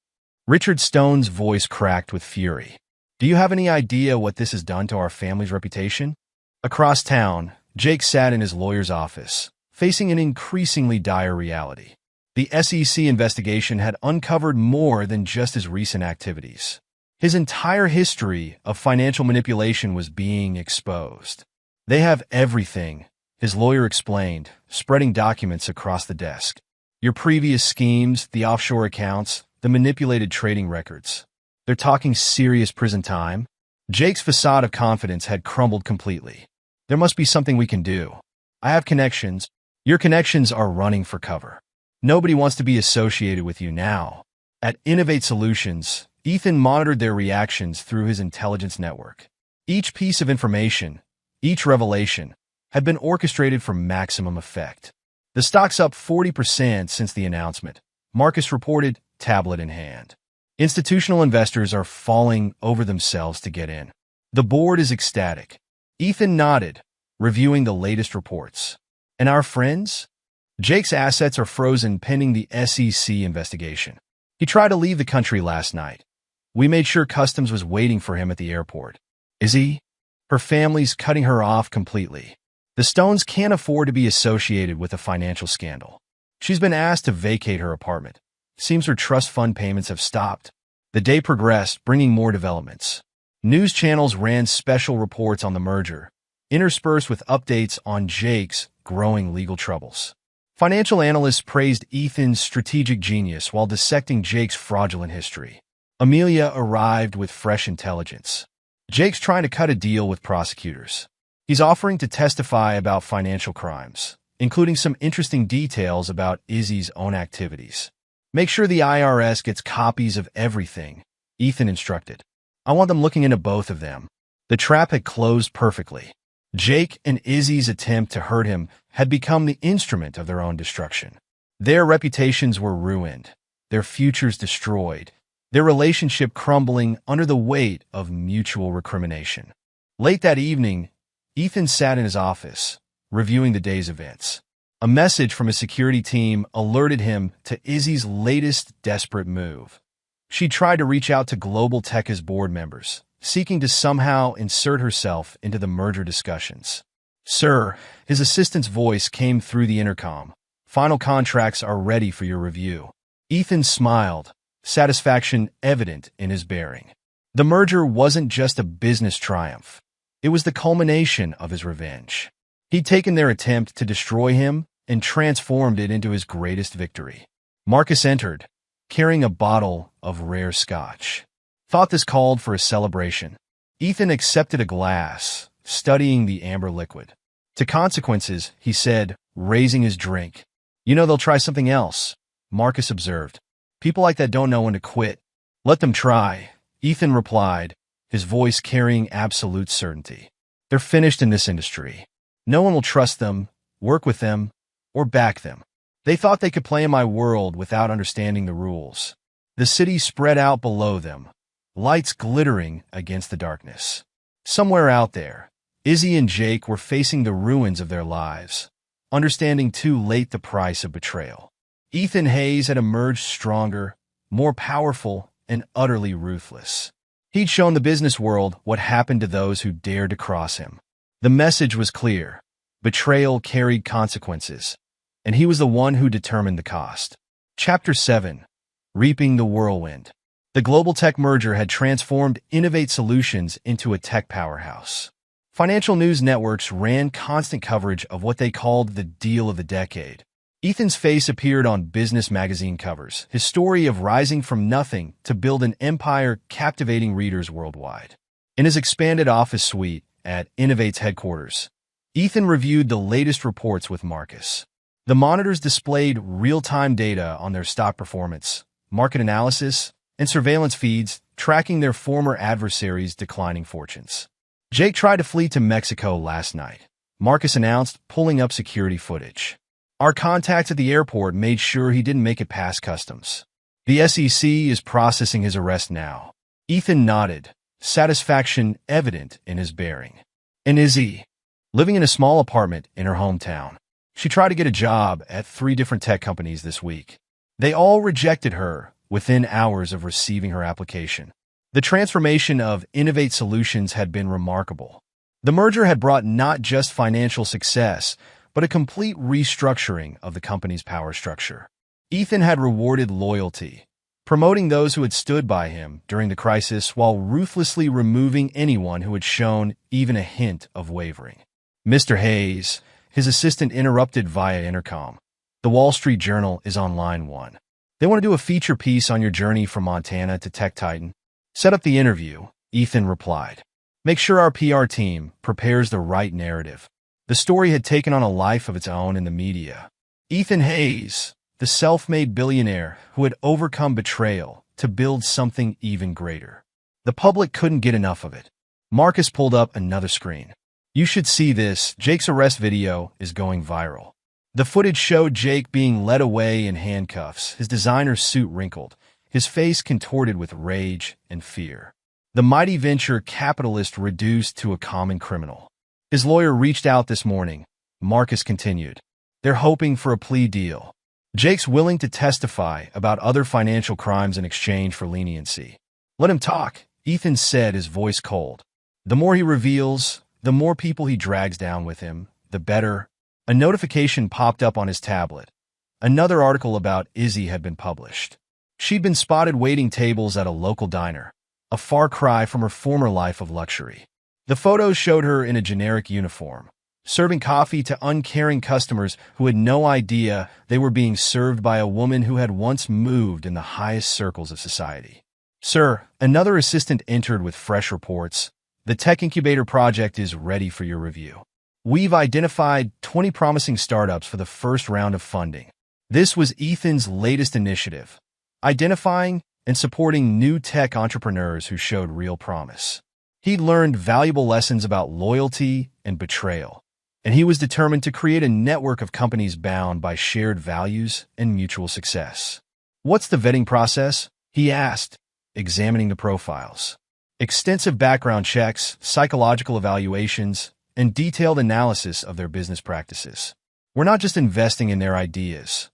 Richard Stone's voice cracked with fury. Do you have any idea what this has done to our family's reputation? Across town, Jake sat in his lawyer's office, facing an increasingly dire reality. The SEC investigation had uncovered more than just his recent activities. His entire history of financial manipulation was being exposed. They have everything, his lawyer explained, spreading documents across the desk. Your previous schemes, the offshore accounts, the manipulated trading records. They're talking serious prison time. Jake's facade of confidence had crumbled completely. There must be something we can do. I have connections. Your connections are running for cover. Nobody wants to be associated with you now. At Innovate Solutions, Ethan monitored their reactions through his intelligence network. Each piece of information, each revelation, had been orchestrated for maximum effect. The stock's up 40% since the announcement, Marcus reported, tablet in hand. Institutional investors are falling over themselves to get in. The board is ecstatic. Ethan nodded, reviewing the latest reports. And our friends? Jake's assets are frozen pending the SEC investigation. He tried to leave the country last night. We made sure customs was waiting for him at the airport. Is he? Her family's cutting her off completely. The Stones can't afford to be associated with a financial scandal. She's been asked to vacate her apartment. Seems her trust fund payments have stopped. The day progressed, bringing more developments. News channels ran special reports on the merger, interspersed with updates on Jake's growing legal troubles. Financial analysts praised Ethan's strategic genius while dissecting Jake's fraudulent history. Amelia arrived with fresh intelligence. Jake's trying to cut a deal with prosecutors. He's offering to testify about financial crimes, including some interesting details about Izzy's own activities. Make sure the IRS gets copies of everything, Ethan instructed. I want them looking into both of them. The trap had closed perfectly. Jake and Izzy's attempt to hurt him had become the instrument of their own destruction. Their reputations were ruined, their futures destroyed, their relationship crumbling under the weight of mutual recrimination. Late that evening, Ethan sat in his office, reviewing the day's events. A message from his security team alerted him to Izzy's latest desperate move. She tried to reach out to Global Tech's board members, seeking to somehow insert herself into the merger discussions. Sir, his assistant's voice came through the intercom. Final contracts are ready for your review. Ethan smiled, satisfaction evident in his bearing. The merger wasn't just a business triumph. It was the culmination of his revenge. He'd taken their attempt to destroy him and transformed it into his greatest victory. Marcus entered, carrying a bottle of rare scotch. Thought this called for a celebration. Ethan accepted a glass, studying the amber liquid. To consequences, he said, raising his drink. You know they'll try something else, Marcus observed. People like that don't know when to quit. Let them try, Ethan replied, his voice carrying absolute certainty. They're finished in this industry. No one will trust them, work with them, or back them. They thought they could play in my world without understanding the rules. The city spread out below them, lights glittering against the darkness. Somewhere out there, Izzy and Jake were facing the ruins of their lives, understanding too late the price of betrayal. Ethan Hayes had emerged stronger, more powerful, and utterly ruthless. He'd shown the business world what happened to those who dared to cross him. The message was clear. Betrayal carried consequences, and he was the one who determined the cost. Chapter 7. Reaping the Whirlwind. The Global Tech merger had transformed Innovate Solutions into a tech powerhouse. Financial news networks ran constant coverage of what they called the deal of the decade. Ethan's face appeared on business magazine covers, his story of rising from nothing to build an empire captivating readers worldwide. In his expanded office suite at Innovate's headquarters, Ethan reviewed the latest reports with Marcus. The monitors displayed real-time data on their stock performance, market analysis, and surveillance feeds, tracking their former adversaries' declining fortunes. Jake tried to flee to Mexico last night, Marcus announced, pulling up security footage. Our contacts at the airport made sure he didn't make it past customs. The SEC is processing his arrest now. Ethan nodded, satisfaction evident in his bearing. And Izzy, living in a small apartment in her hometown. She tried to get a job at 3 different tech companies this week. They all rejected her within hours of receiving her application. The transformation of Innovate Solutions had been remarkable. The merger had brought not just financial success, but a complete restructuring of the company's power structure. Ethan had rewarded loyalty, promoting those who had stood by him during the crisis while ruthlessly removing anyone who had shown even a hint of wavering. Mr. Hayes, his assistant, interrupted via intercom. The Wall Street Journal is on line 1. They want to do a feature piece on your journey from Montana to Tech Titan. Set up the interview, Ethan replied. Make sure our PR team prepares the right narrative. The story had taken on a life of its own in the media. Ethan Hayes, the self-made billionaire who had overcome betrayal to build something even greater. The public couldn't get enough of it. Marcus pulled up another screen. You should see this. Jake's arrest video is going viral. The footage showed Jake being led away in handcuffs, his designer suit wrinkled, his face contorted with rage and fear. The mighty venture capitalist reduced to a common criminal. His lawyer reached out this morning, Marcus continued. They're hoping for a plea deal. Jake's willing to testify about other financial crimes in exchange for leniency. Let him talk, Ethan said, his voice cold. The more he reveals, the more people he drags down with him, the better. A notification popped up on his tablet. Another article about Izzy had been published. She'd been spotted waiting tables at a local diner, a far cry from her former life of luxury. The photos showed her in a generic uniform, serving coffee to uncaring customers who had no idea they were being served by a woman who had once moved in the highest circles of society. Sir, another assistant entered with fresh reports. The Tech Incubator project is ready for your review. We've identified 20 promising startups for the first round of funding. This was Ethan's latest initiative, identifying and supporting new tech entrepreneurs who showed real promise. He'd learned valuable lessons about loyalty and betrayal, and he was determined to create a network of companies bound by shared values and mutual success. What's the vetting process? He asked, examining the profiles. Extensive background checks, psychological evaluations, and detailed analysis of their business practices. We're not just investing in their ideas.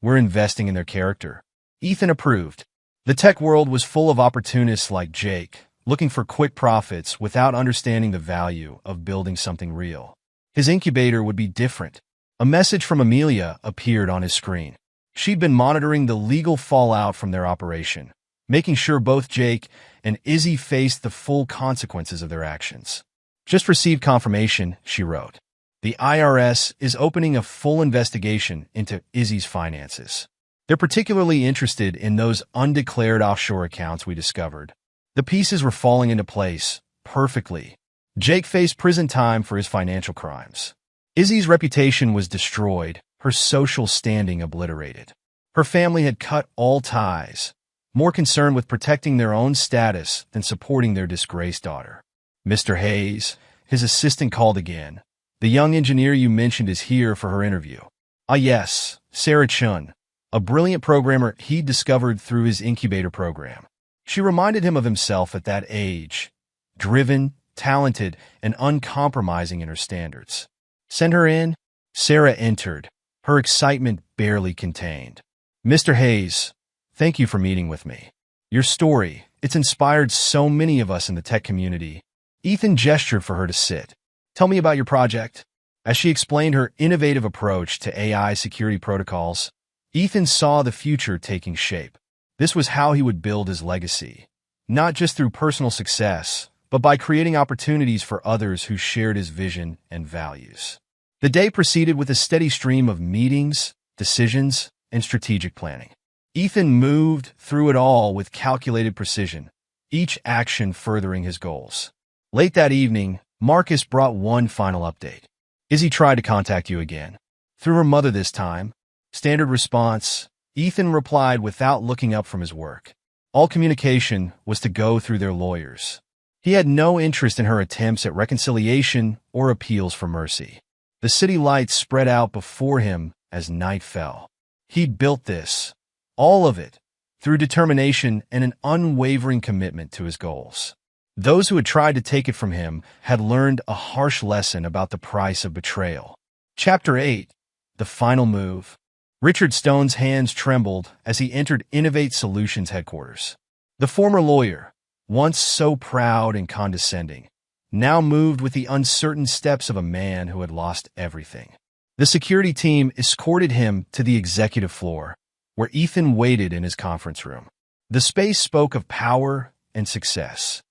We're investing in their character. Ethan approved. The tech world was full of opportunists like Jake, looking for quick profits without understanding the value of building something real. His incubator would be different. A message from Amelia appeared on his screen. She'd been monitoring the legal fallout from their operation, making sure both Jake and Izzy faced the full consequences of their actions. Just received confirmation, she wrote. The IRS is opening a full investigation into Izzy's finances. They're particularly interested in those undeclared offshore accounts we discovered. The pieces were falling into place perfectly. Jake faced prison time for his financial crimes. Izzy's reputation was destroyed, her social standing obliterated. Her family had cut all ties, more concerned with protecting their own status than supporting their disgraced daughter. Mr. Hayes, his assistant, called again. The young engineer you mentioned is here for her interview. Ah yes, Sarah Chun, a brilliant programmer he'd discovered through his incubator program. She reminded him of himself at that age, driven, talented, and uncompromising in her standards. Send her in. Sarah entered, her excitement barely contained. Mr. Hayes, thank you for meeting with me. Your story, it's inspired so many of us in the tech community. Ethan gestured for her to sit. Tell me about your project. As she explained her innovative approach to AI security protocols, Ethan saw the future taking shape. This was how he would build his legacy, not just through personal success, but by creating opportunities for others who shared his vision and values. The day proceeded with a steady stream of meetings, decisions, and strategic planning. Ethan moved through it all with calculated precision, each action furthering his goals. Late that evening, Marcus brought one final update. Izzy tried to contact you again. Through her mother this time. Standard response. Ethan replied without looking up from his work. All communication was to go through their lawyers. He had no interest in her attempts at reconciliation or appeals for mercy. The city lights spread out before him as night fell. He'd built this, all of it, through determination and an unwavering commitment to his goals. Those who had tried to take it from him had learned a harsh lesson about the price of betrayal. Chapter 8. The Final Move. Richard Stone's hands trembled as he entered Innovate Solutions headquarters. The former lawyer, once so proud and condescending, now moved with the uncertain steps of a man who had lost everything. The security team escorted him to the executive floor, where Ethan waited in his conference room. The space spoke of power and success,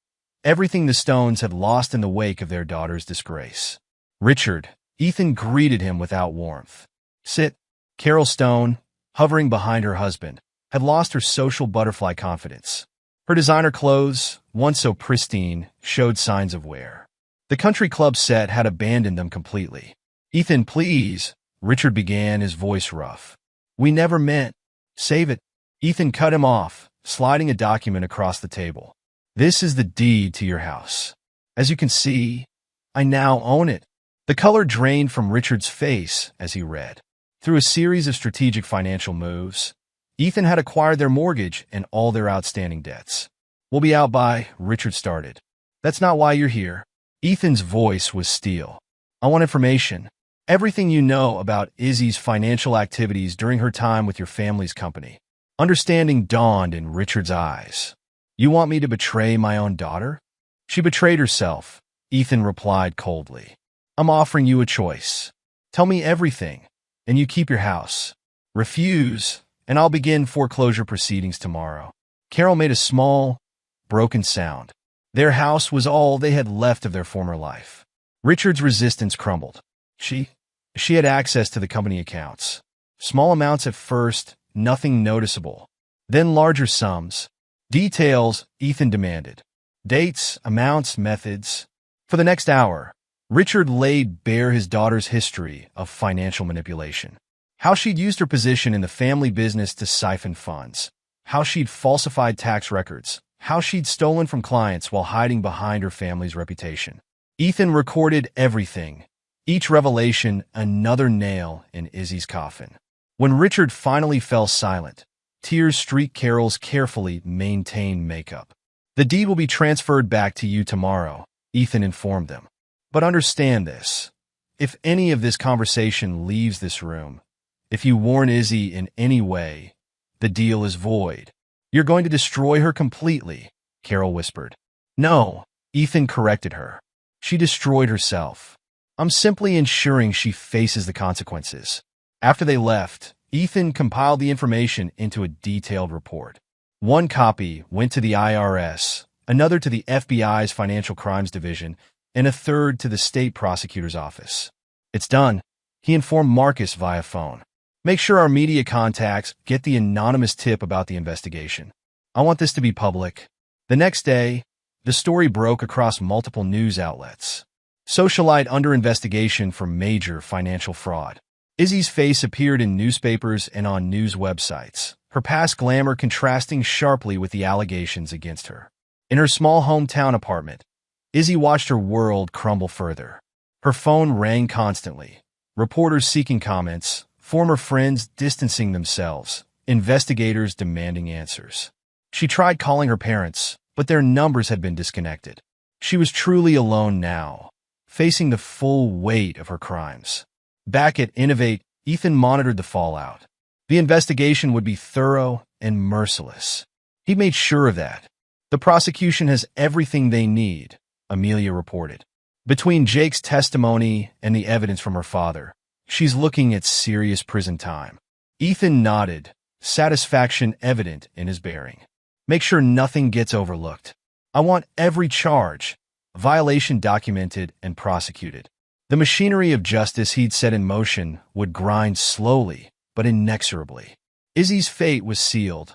everything the Stones had lost in the wake of their daughter's disgrace. Richard, Ethan greeted him without warmth. Sit. Carol Stone, hovering behind her husband, had lost her social butterfly confidence. Her designer clothes, once so pristine, showed signs of wear. The country club set had abandoned them completely. Ethan, please, Richard began, his voice rough. We never meant. Save it. Ethan cut him off, sliding a document across the table. This is the deed to your house. As you can see, I now own it. The color drained from Richard's face as he read. Through a series of strategic financial moves, Ethan had acquired their mortgage and all their outstanding debts. We'll be out by, Richard started. That's not why you're here. Ethan's voice was steel. I want information. Everything you know about Izzy's financial activities during her time with your family's company. Understanding dawned in Richard's eyes. You want me to betray my own daughter? She betrayed herself, Ethan replied coldly. I'm offering you a choice. Tell me everything, and you keep your house. Refuse, and I'll begin foreclosure proceedings tomorrow. Carol made a small, broken sound. Their house was all they had left of their former life. Richard's resistance crumbled. She had access to the company accounts. Small amounts at first, nothing noticeable. Then larger sums. Details, Ethan demanded. Dates, amounts, methods. For the next hour, Richard laid bare his daughter's history of financial manipulation. How she'd used her position in the family business to siphon funds. How she'd falsified tax records. How she'd stolen from clients while hiding behind her family's reputation. Ethan recorded everything, each revelation another nail in Izzy's coffin. When Richard finally fell silent, tears streaked Carol's carefully maintained makeup. The deed will be transferred back to you tomorrow, Ethan informed them. But understand this. If any of this conversation leaves this room, if you warn Izzy in any way, the deal is void. You're going to destroy her completely, Carol whispered. No, Ethan corrected her. She destroyed herself. I'm simply ensuring she faces the consequences. After they left, Ethan compiled the information into a detailed report. One copy went to the IRS, another to the FBI's Financial Crimes Division, and a third to the state prosecutor's office. It's done, he informed Marcus via phone. Make sure our media contacts get the anonymous tip about the investigation. I want this to be public. The next day, the story broke across multiple news outlets. Socialite under investigation for major financial fraud. Izzy's face appeared in newspapers and on news websites, her past glamour contrasting sharply with the allegations against her. In her small hometown apartment, Izzy watched her world crumble further. Her phone rang constantly. Reporters seeking comments, former friends distancing themselves, investigators demanding answers. She tried calling her parents, but their numbers had been disconnected. She was truly alone now, facing the full weight of her crimes. Back at Innovate, Ethan monitored the fallout. The investigation would be thorough and merciless. He made sure of that. The prosecution has everything they need, Amelia reported. Between Jake's testimony and the evidence from her father, she's looking at serious prison time. Ethan nodded, satisfaction evident in his bearing. Make sure nothing gets overlooked. I want every charge, violation documented and prosecuted. The machinery of justice he'd set in motion would grind slowly but inexorably. Izzy's fate was sealed,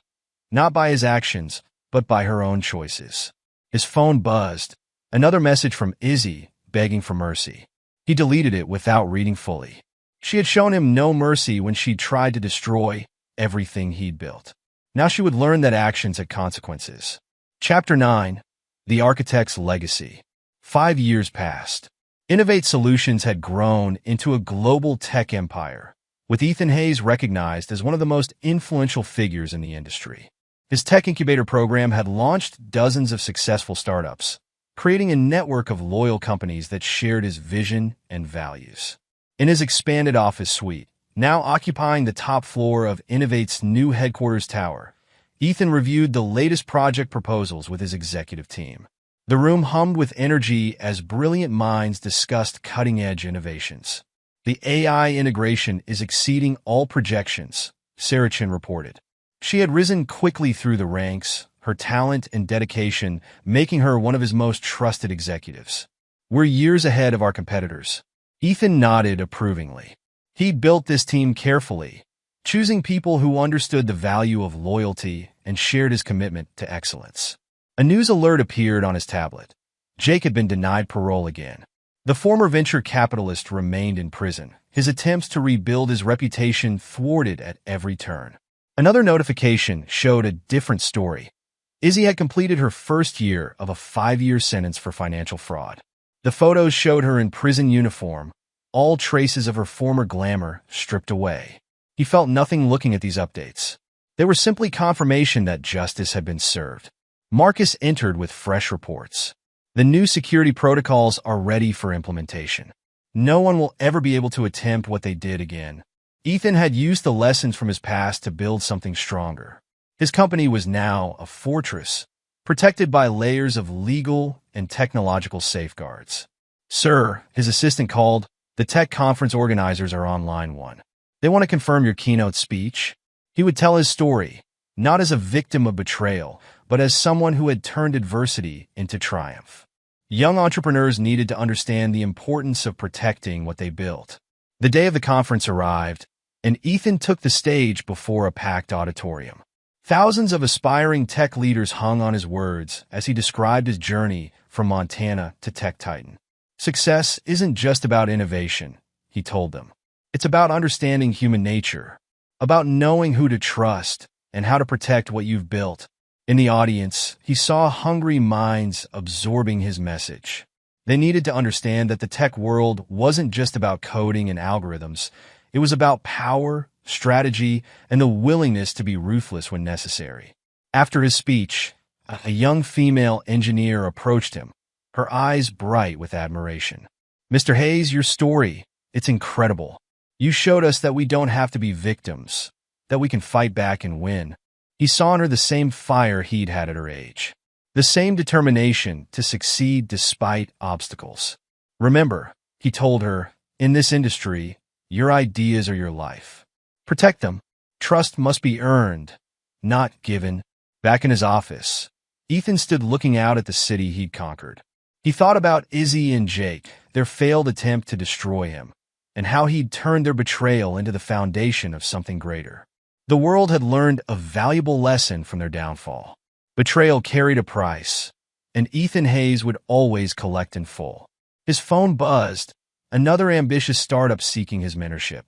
not by his actions, but by her own choices. His phone buzzed, another message from Izzy begging for mercy. He deleted it without reading fully. She had shown him no mercy when she'd tried to destroy everything he'd built. Now she would learn that actions had consequences. Chapter 9. The Architect's Legacy. 5 years passed. Innovate Solutions had grown into a global tech empire, with Ethan Hayes recognized as one of the most influential figures in the industry. His tech incubator program had launched dozens of successful startups, creating a network of loyal companies that shared his vision and values. In his expanded office suite, now occupying the top floor of Innovate's new headquarters tower, Ethan reviewed the latest project proposals with his executive team. The room hummed with energy as brilliant minds discussed cutting-edge innovations. The AI integration is exceeding all projections, Sarachin reported. She had risen quickly through the ranks, her talent and dedication making her one of his most trusted executives. We're years ahead of our competitors. Ethan nodded approvingly. He built this team carefully, choosing people who understood the value of loyalty and shared his commitment to excellence. A news alert appeared on his tablet. Jake had been denied parole again. The former venture capitalist remained in prison, his attempts to rebuild his reputation thwarted at every turn. Another notification showed a different story. Izzy had completed her first year of a 5-year sentence for financial fraud. The photos showed her in prison uniform, all traces of her former glamour stripped away. He felt nothing looking at these updates. They were simply confirmation that justice had been served. Marcus entered with fresh reports. The new security protocols are ready for implementation. No one will ever be able to attempt what they did again. Ethan had used the lessons from his past to build something stronger. His company was now a fortress, protected by layers of legal and technological safeguards. Sir, his assistant called, the tech conference organizers are on line 1. They want to confirm your keynote speech. He would tell his story, not as a victim of betrayal, but as someone who had turned adversity into triumph. Young entrepreneurs needed to understand the importance of protecting what they built. The day of the conference arrived, and Ethan took the stage before a packed auditorium. Thousands of aspiring tech leaders hung on his words as he described his journey from Montana to Tech Titan. Success isn't just about innovation, he told them. It's about understanding human nature, about knowing who to trust and how to protect what you've built. In the audience, he saw hungry minds absorbing his message. They needed to understand that the tech world wasn't just about coding and algorithms. It was about power, strategy, and the willingness to be ruthless when necessary. After his speech, a young female engineer approached him, her eyes bright with admiration. "Mr. Hayes, your story, it's incredible. You showed us that we don't have to be victims, that we can fight back and win." He saw in her the same fire he'd had at her age, the same determination to succeed despite obstacles. "Remember," he told her, "in this industry, your ideas are your life. Protect them. Trust must be earned, not given." Back in his office, Ethan stood looking out at the city he'd conquered. He thought about Izzy and Jake, their failed attempt to destroy him, and how he'd turned their betrayal into the foundation of something greater. The world had learned a valuable lesson from their downfall. Betrayal carried a price, and Ethan Hayes would always collect in full. His phone buzzed, another ambitious startup seeking his mentorship.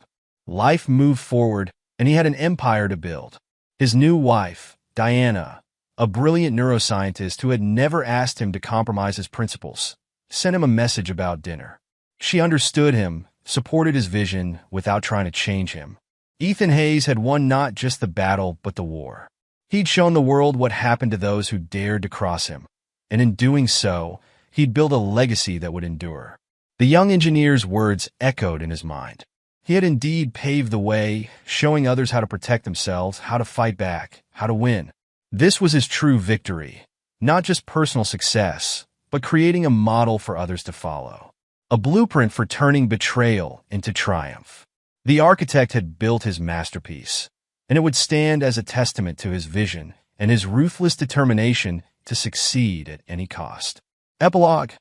Life moved forward, and he had an empire to build. His new wife, Diana, a brilliant neuroscientist who had never asked him to compromise his principles, sent him a message about dinner. She understood him, supported his vision without trying to change him. Ethan Hayes had won not just the battle, but the war. He'd shown the world what happened to those who dared to cross him, and in doing so, he'd built a legacy that would endure. The young engineer's words echoed in his mind. He had indeed paved the way, showing others how to protect themselves, how to fight back, how to win. This was his true victory, not just personal success, but creating a model for others to follow. A blueprint for turning betrayal into triumph. The architect had built his masterpiece, and it would stand as a testament to his vision and his ruthless determination to succeed at any cost. Epilogue.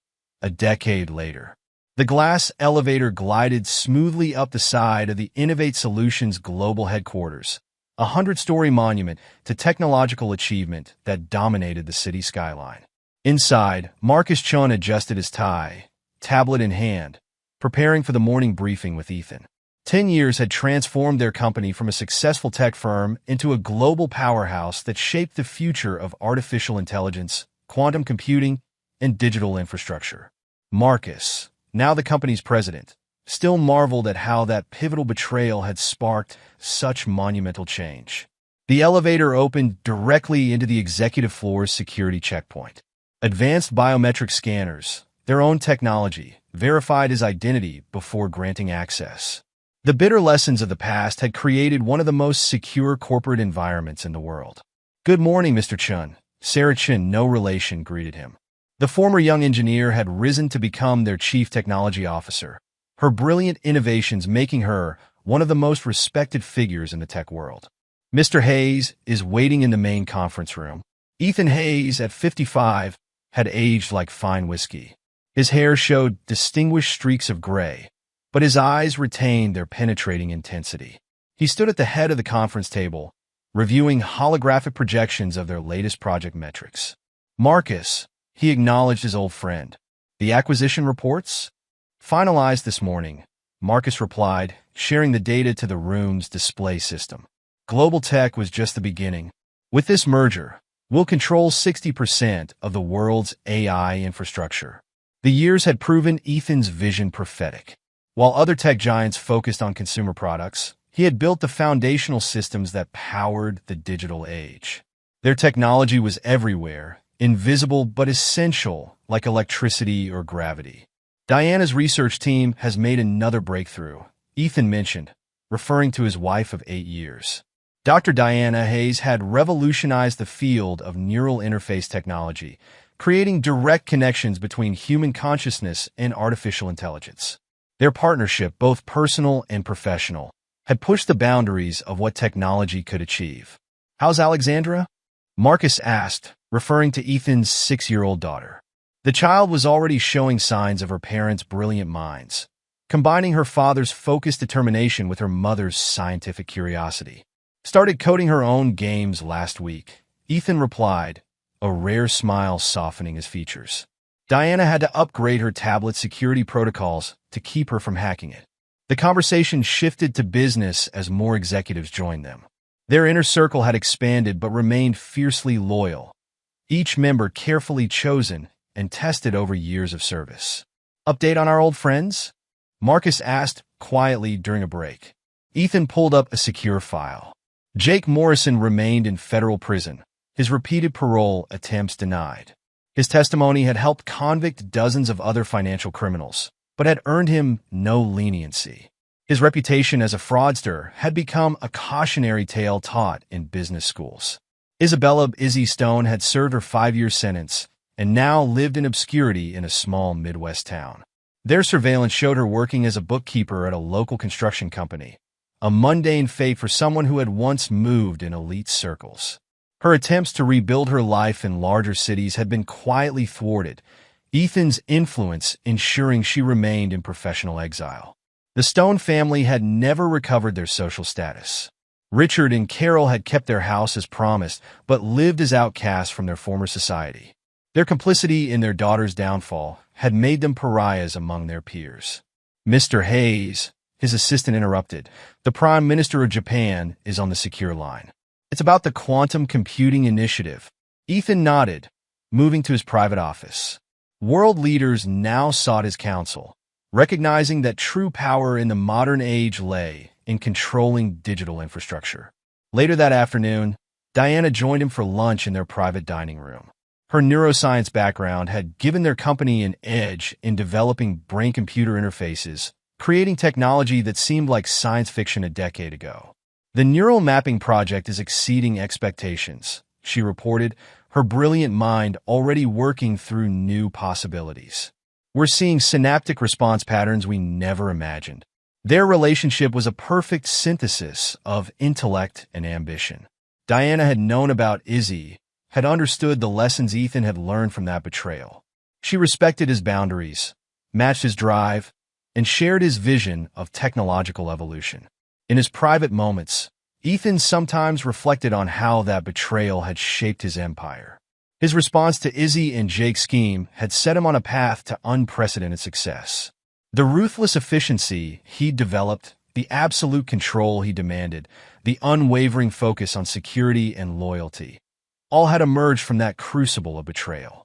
A decade later, the glass elevator glided smoothly up the side of the Innovate Solutions global headquarters, a 100-story monument to technological achievement that dominated the city skyline. Inside, Marcus Chun adjusted his tie, tablet in hand, preparing for the morning briefing with Ethan. 10 years had transformed their company from a successful tech firm into a global powerhouse that shaped the future of artificial intelligence, quantum computing, and digital infrastructure. Marcus, now the company's president, still marveled at how that pivotal betrayal had sparked such monumental change. The elevator opened directly into the executive floor's security checkpoint. Advanced biometric scanners, their own technology, verified his identity before granting access. The bitter lessons of the past had created one of the most secure corporate environments in the world. "Good morning, Mr. Chun." Sarah Chin, no relation, greeted him. The former young engineer had risen to become their chief technology officer, her brilliant innovations making her one of the most respected figures in the tech world. Mr. Hayes is waiting in the main conference room. Ethan Hayes, at 55, had aged like fine whiskey. His hair showed distinguished streaks of gray, but his eyes retained their penetrating intensity. He stood at the head of the conference table, reviewing holographic projections of their latest project metrics. "Marcus," he acknowledged his old friend. "The acquisition reports?" "Finalized this morning," Marcus replied, sharing the data to the room's display system. "Global tech was just the beginning. With this merger, we'll control 60% of the world's AI infrastructure." The years had proven Ethan's vision prophetic. While other tech giants focused on consumer products, he had built the foundational systems that powered the digital age. Their technology was everywhere, invisible but essential, like electricity or gravity. "Diana's research team has made another breakthrough," Ethan mentioned, referring to his wife of 8 years. Dr. Diana Hayes had revolutionized the field of neural interface technology, creating direct connections between human consciousness and artificial intelligence. Their partnership, both personal and professional, had pushed the boundaries of what technology could achieve. "How's Alexandra?" Marcus asked, referring to Ethan's 6-year-old daughter. The child was already showing signs of her parents' brilliant minds, combining her father's focused determination with her mother's scientific curiosity. "Started coding her own games last week," Ethan replied, a rare smile softening his features. Diana had to upgrade her tablet's security protocols to keep her from hacking it. The conversation shifted to business as more executives joined them. Their inner circle had expanded but remained fiercely loyal, each member carefully chosen and tested over years of service. "Update on our old friends?" Marcus asked quietly during a break. Ethan pulled up a secure file. Jake Morrison remained in federal prison, his repeated parole attempts denied. His testimony had helped convict dozens of other financial criminals, but had earned him no leniency. His reputation as a fraudster had become a cautionary tale taught in business schools. Isabella "Izzy" Stone had served her 5-year sentence and now lived in obscurity in a small Midwest town. Their surveillance showed her working as a bookkeeper at a local construction company, a mundane fate for someone who had once moved in elite circles. Her attempts to rebuild her life in larger cities had been quietly thwarted, Ethan's influence ensuring she remained in professional exile. The Stone family had never recovered their social status. Richard and Carol had kept their house as promised, but lived as outcasts from their former society. Their complicity in their daughter's downfall had made them pariahs among their peers. "Mr. Hayes," his assistant interrupted, "the Prime Minister of Japan is on the secure line. It's about the quantum computing initiative." Ethan nodded, moving to his private office. World leaders now sought his counsel, recognizing that true power in the modern age lay in controlling digital infrastructure. Later that afternoon, Diana joined him for lunch in their private dining room. Her neuroscience background had given their company an edge in developing brain-computer interfaces, creating technology that seemed like science fiction a decade ago. "The neural mapping project is exceeding expectations," she reported, her brilliant mind already working through new possibilities. "We're seeing synaptic response patterns we never imagined." Their relationship was a perfect synthesis of intellect and ambition. Diana had known about Izzy, had understood the lessons Ethan had learned from that betrayal. She respected his boundaries, matched his drive, and shared his vision of technological evolution. In his private moments, Ethan sometimes reflected on how that betrayal had shaped his empire. His response to Izzy and Jake's scheme had set him on a path to unprecedented success. The ruthless efficiency he developed, the absolute control he demanded, the unwavering focus on security and loyalty, all had emerged from that crucible of betrayal.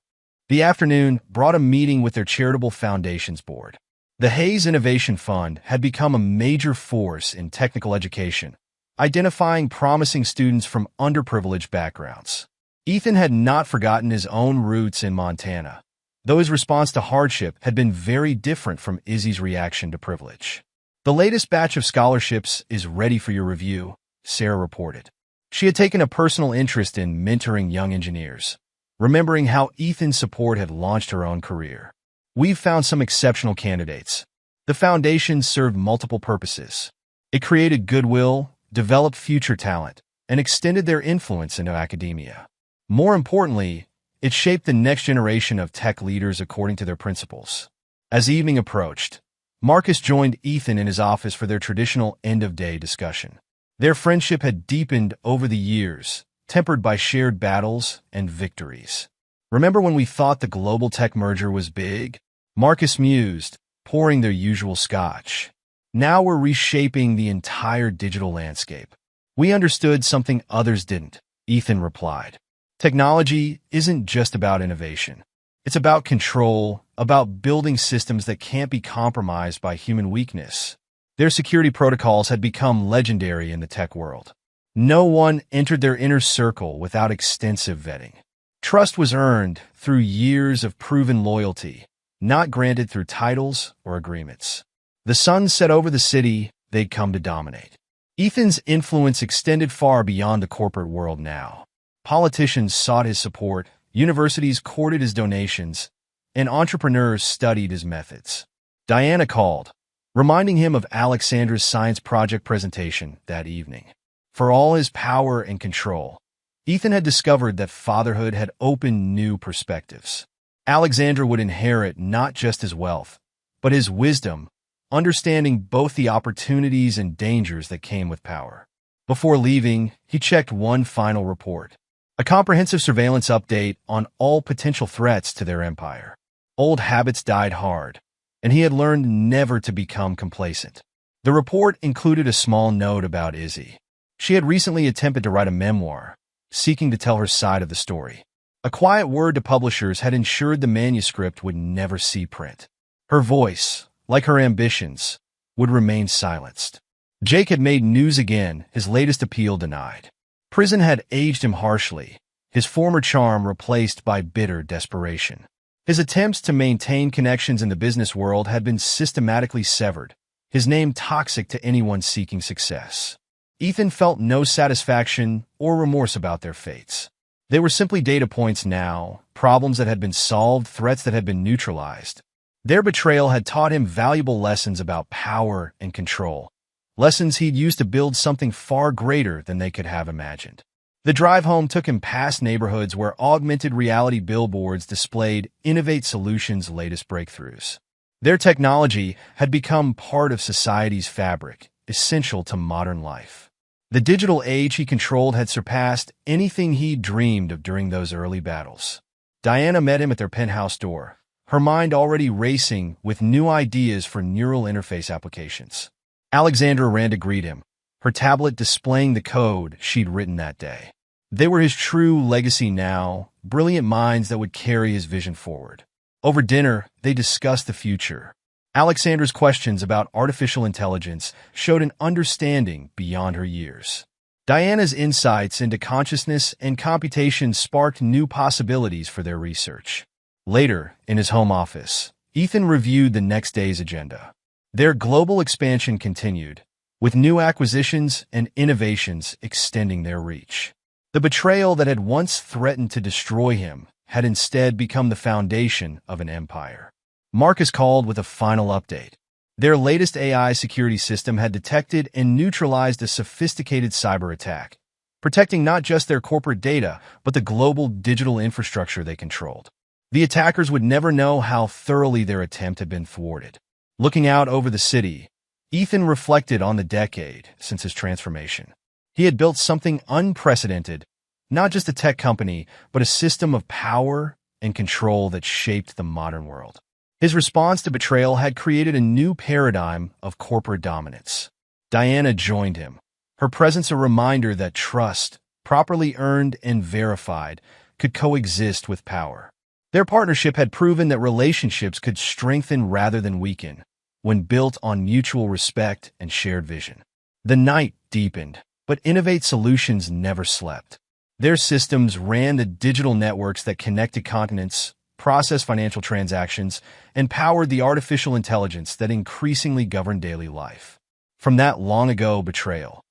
The afternoon brought a meeting with their charitable foundations board. The Hayes Innovation Fund had become a major force in technical education, identifying promising students from underprivileged backgrounds. Ethan had not forgotten his own roots in Montana, though his response to hardship had been very different from Izzy's reaction to privilege. The latest batch of scholarships is ready for your review, Sarah reported. She had taken a personal interest in mentoring young engineers, remembering how Ethan's support had launched her own career. We've found some exceptional candidates. The foundation served multiple purposes. It created goodwill, developed future talent, and extended their influence into academia. More importantly, it shaped the next generation of tech leaders according to their principles. As evening approached, Marcus joined Ethan in his office for their traditional end-of-day discussion. Their friendship had deepened over the years, tempered by shared battles and victories. "Remember when we thought the global tech merger was big?" Marcus mused, pouring their usual scotch. "Now we're reshaping the entire digital landscape." "We understood something others didn't," Ethan replied. "Technology isn't just about innovation. It's about control, about building systems that can't be compromised by human weakness." Their security protocols had become legendary in the tech world. No one entered their inner circle without extensive vetting. Trust was earned through years of proven loyalty, not granted through titles or agreements. The sun set over the city they'd come to dominate. Ethan's influence extended far beyond the corporate world now. Politicians sought his support, universities courted his donations, and entrepreneurs studied his methods. Diana called, reminding him of Alexandra's science project presentation that evening. For all his power and control, Ethan had discovered that fatherhood had opened new perspectives. Alexandra would inherit not just his wealth, but his wisdom, understanding both the opportunities and dangers that came with power. Before leaving, he checked one final report, a comprehensive surveillance update on all potential threats to their empire. Old habits died hard, and he had learned never to become complacent. The report included a small note about Izzy. She had recently attempted to write a memoir, seeking to tell her side of the story. A quiet word to publishers had ensured the manuscript would never see print. Her voice, like her ambitions, would remain silenced. Jake had made news again, his latest appeal denied. Prison had aged him harshly, his former charm replaced by bitter desperation. His attempts to maintain connections in the business world had been systematically severed, his name toxic to anyone seeking success. Ethan felt no satisfaction or remorse about their fates. They were simply data points now, problems that had been solved, threats that had been neutralized. Their betrayal had taught him valuable lessons about power and control, lessons he'd used to build something far greater than they could have imagined. The drive home took him past neighborhoods where augmented reality billboards displayed Innovate Solutions' latest breakthroughs. Their technology had become part of society's fabric, essential to modern life. The digital age he controlled had surpassed anything he'd dreamed of during those early battles. Diana met him at their penthouse door, her mind already racing with new ideas for neural interface applications. Alexandra ran to greet him, her tablet displaying the code she'd written that day. They were his true legacy now, brilliant minds that would carry his vision forward. Over dinner, they discussed the future. Alexandra's questions about artificial intelligence showed an understanding beyond her years. Diana's insights into consciousness and computation sparked new possibilities for their research. Later, in his home office, Ethan reviewed the next day's agenda. Their global expansion continued, with new acquisitions and innovations extending their reach. The betrayal that had once threatened to destroy him had instead become the foundation of an empire. Marcus called with a final update. Their latest AI security system had detected and neutralized a sophisticated cyber attack, protecting not just their corporate data, but the global digital infrastructure they controlled. The attackers would never know how thoroughly their attempt had been thwarted. Looking out over the city, Ethan reflected on the decade since his transformation. He had built something unprecedented, not just a tech company, but a system of power and control that shaped the modern world. His response to betrayal had created a new paradigm of corporate dominance. Diana joined him, her presence a reminder that trust, properly earned and verified, could coexist with power. Their partnership had proven that relationships could strengthen rather than weaken when built on mutual respect and shared vision. The night deepened, but Innovate Solutions never slept. Their systems ran the digital networks that connected continents, processed financial transactions, and powered the artificial intelligence that increasingly governed daily life. From that long-ago betrayal,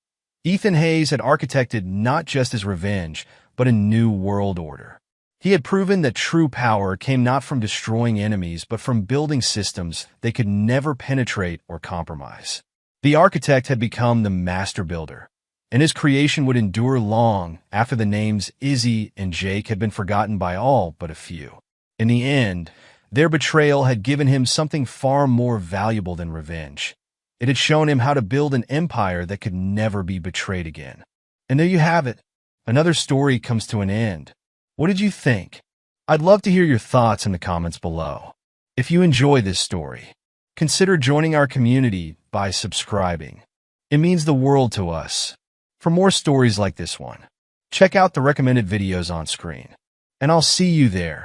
Ethan Hayes had architected not just his revenge, but a new world order. He had proven that true power came not from destroying enemies, but from building systems they could never penetrate or compromise. The architect had become the master builder, and his creation would endure long after the names Izzy and Jake had been forgotten by all but a few. In the end, their betrayal had given him something far more valuable than revenge. It had shown him how to build an empire that could never be betrayed again. And there you have it. Another story comes to an end. What did you think? I'd love to hear your thoughts in the comments below. If you enjoy this story, consider joining our community by subscribing. It means the world to us. For more stories like this one, check out the recommended videos on screen. And I'll see you there.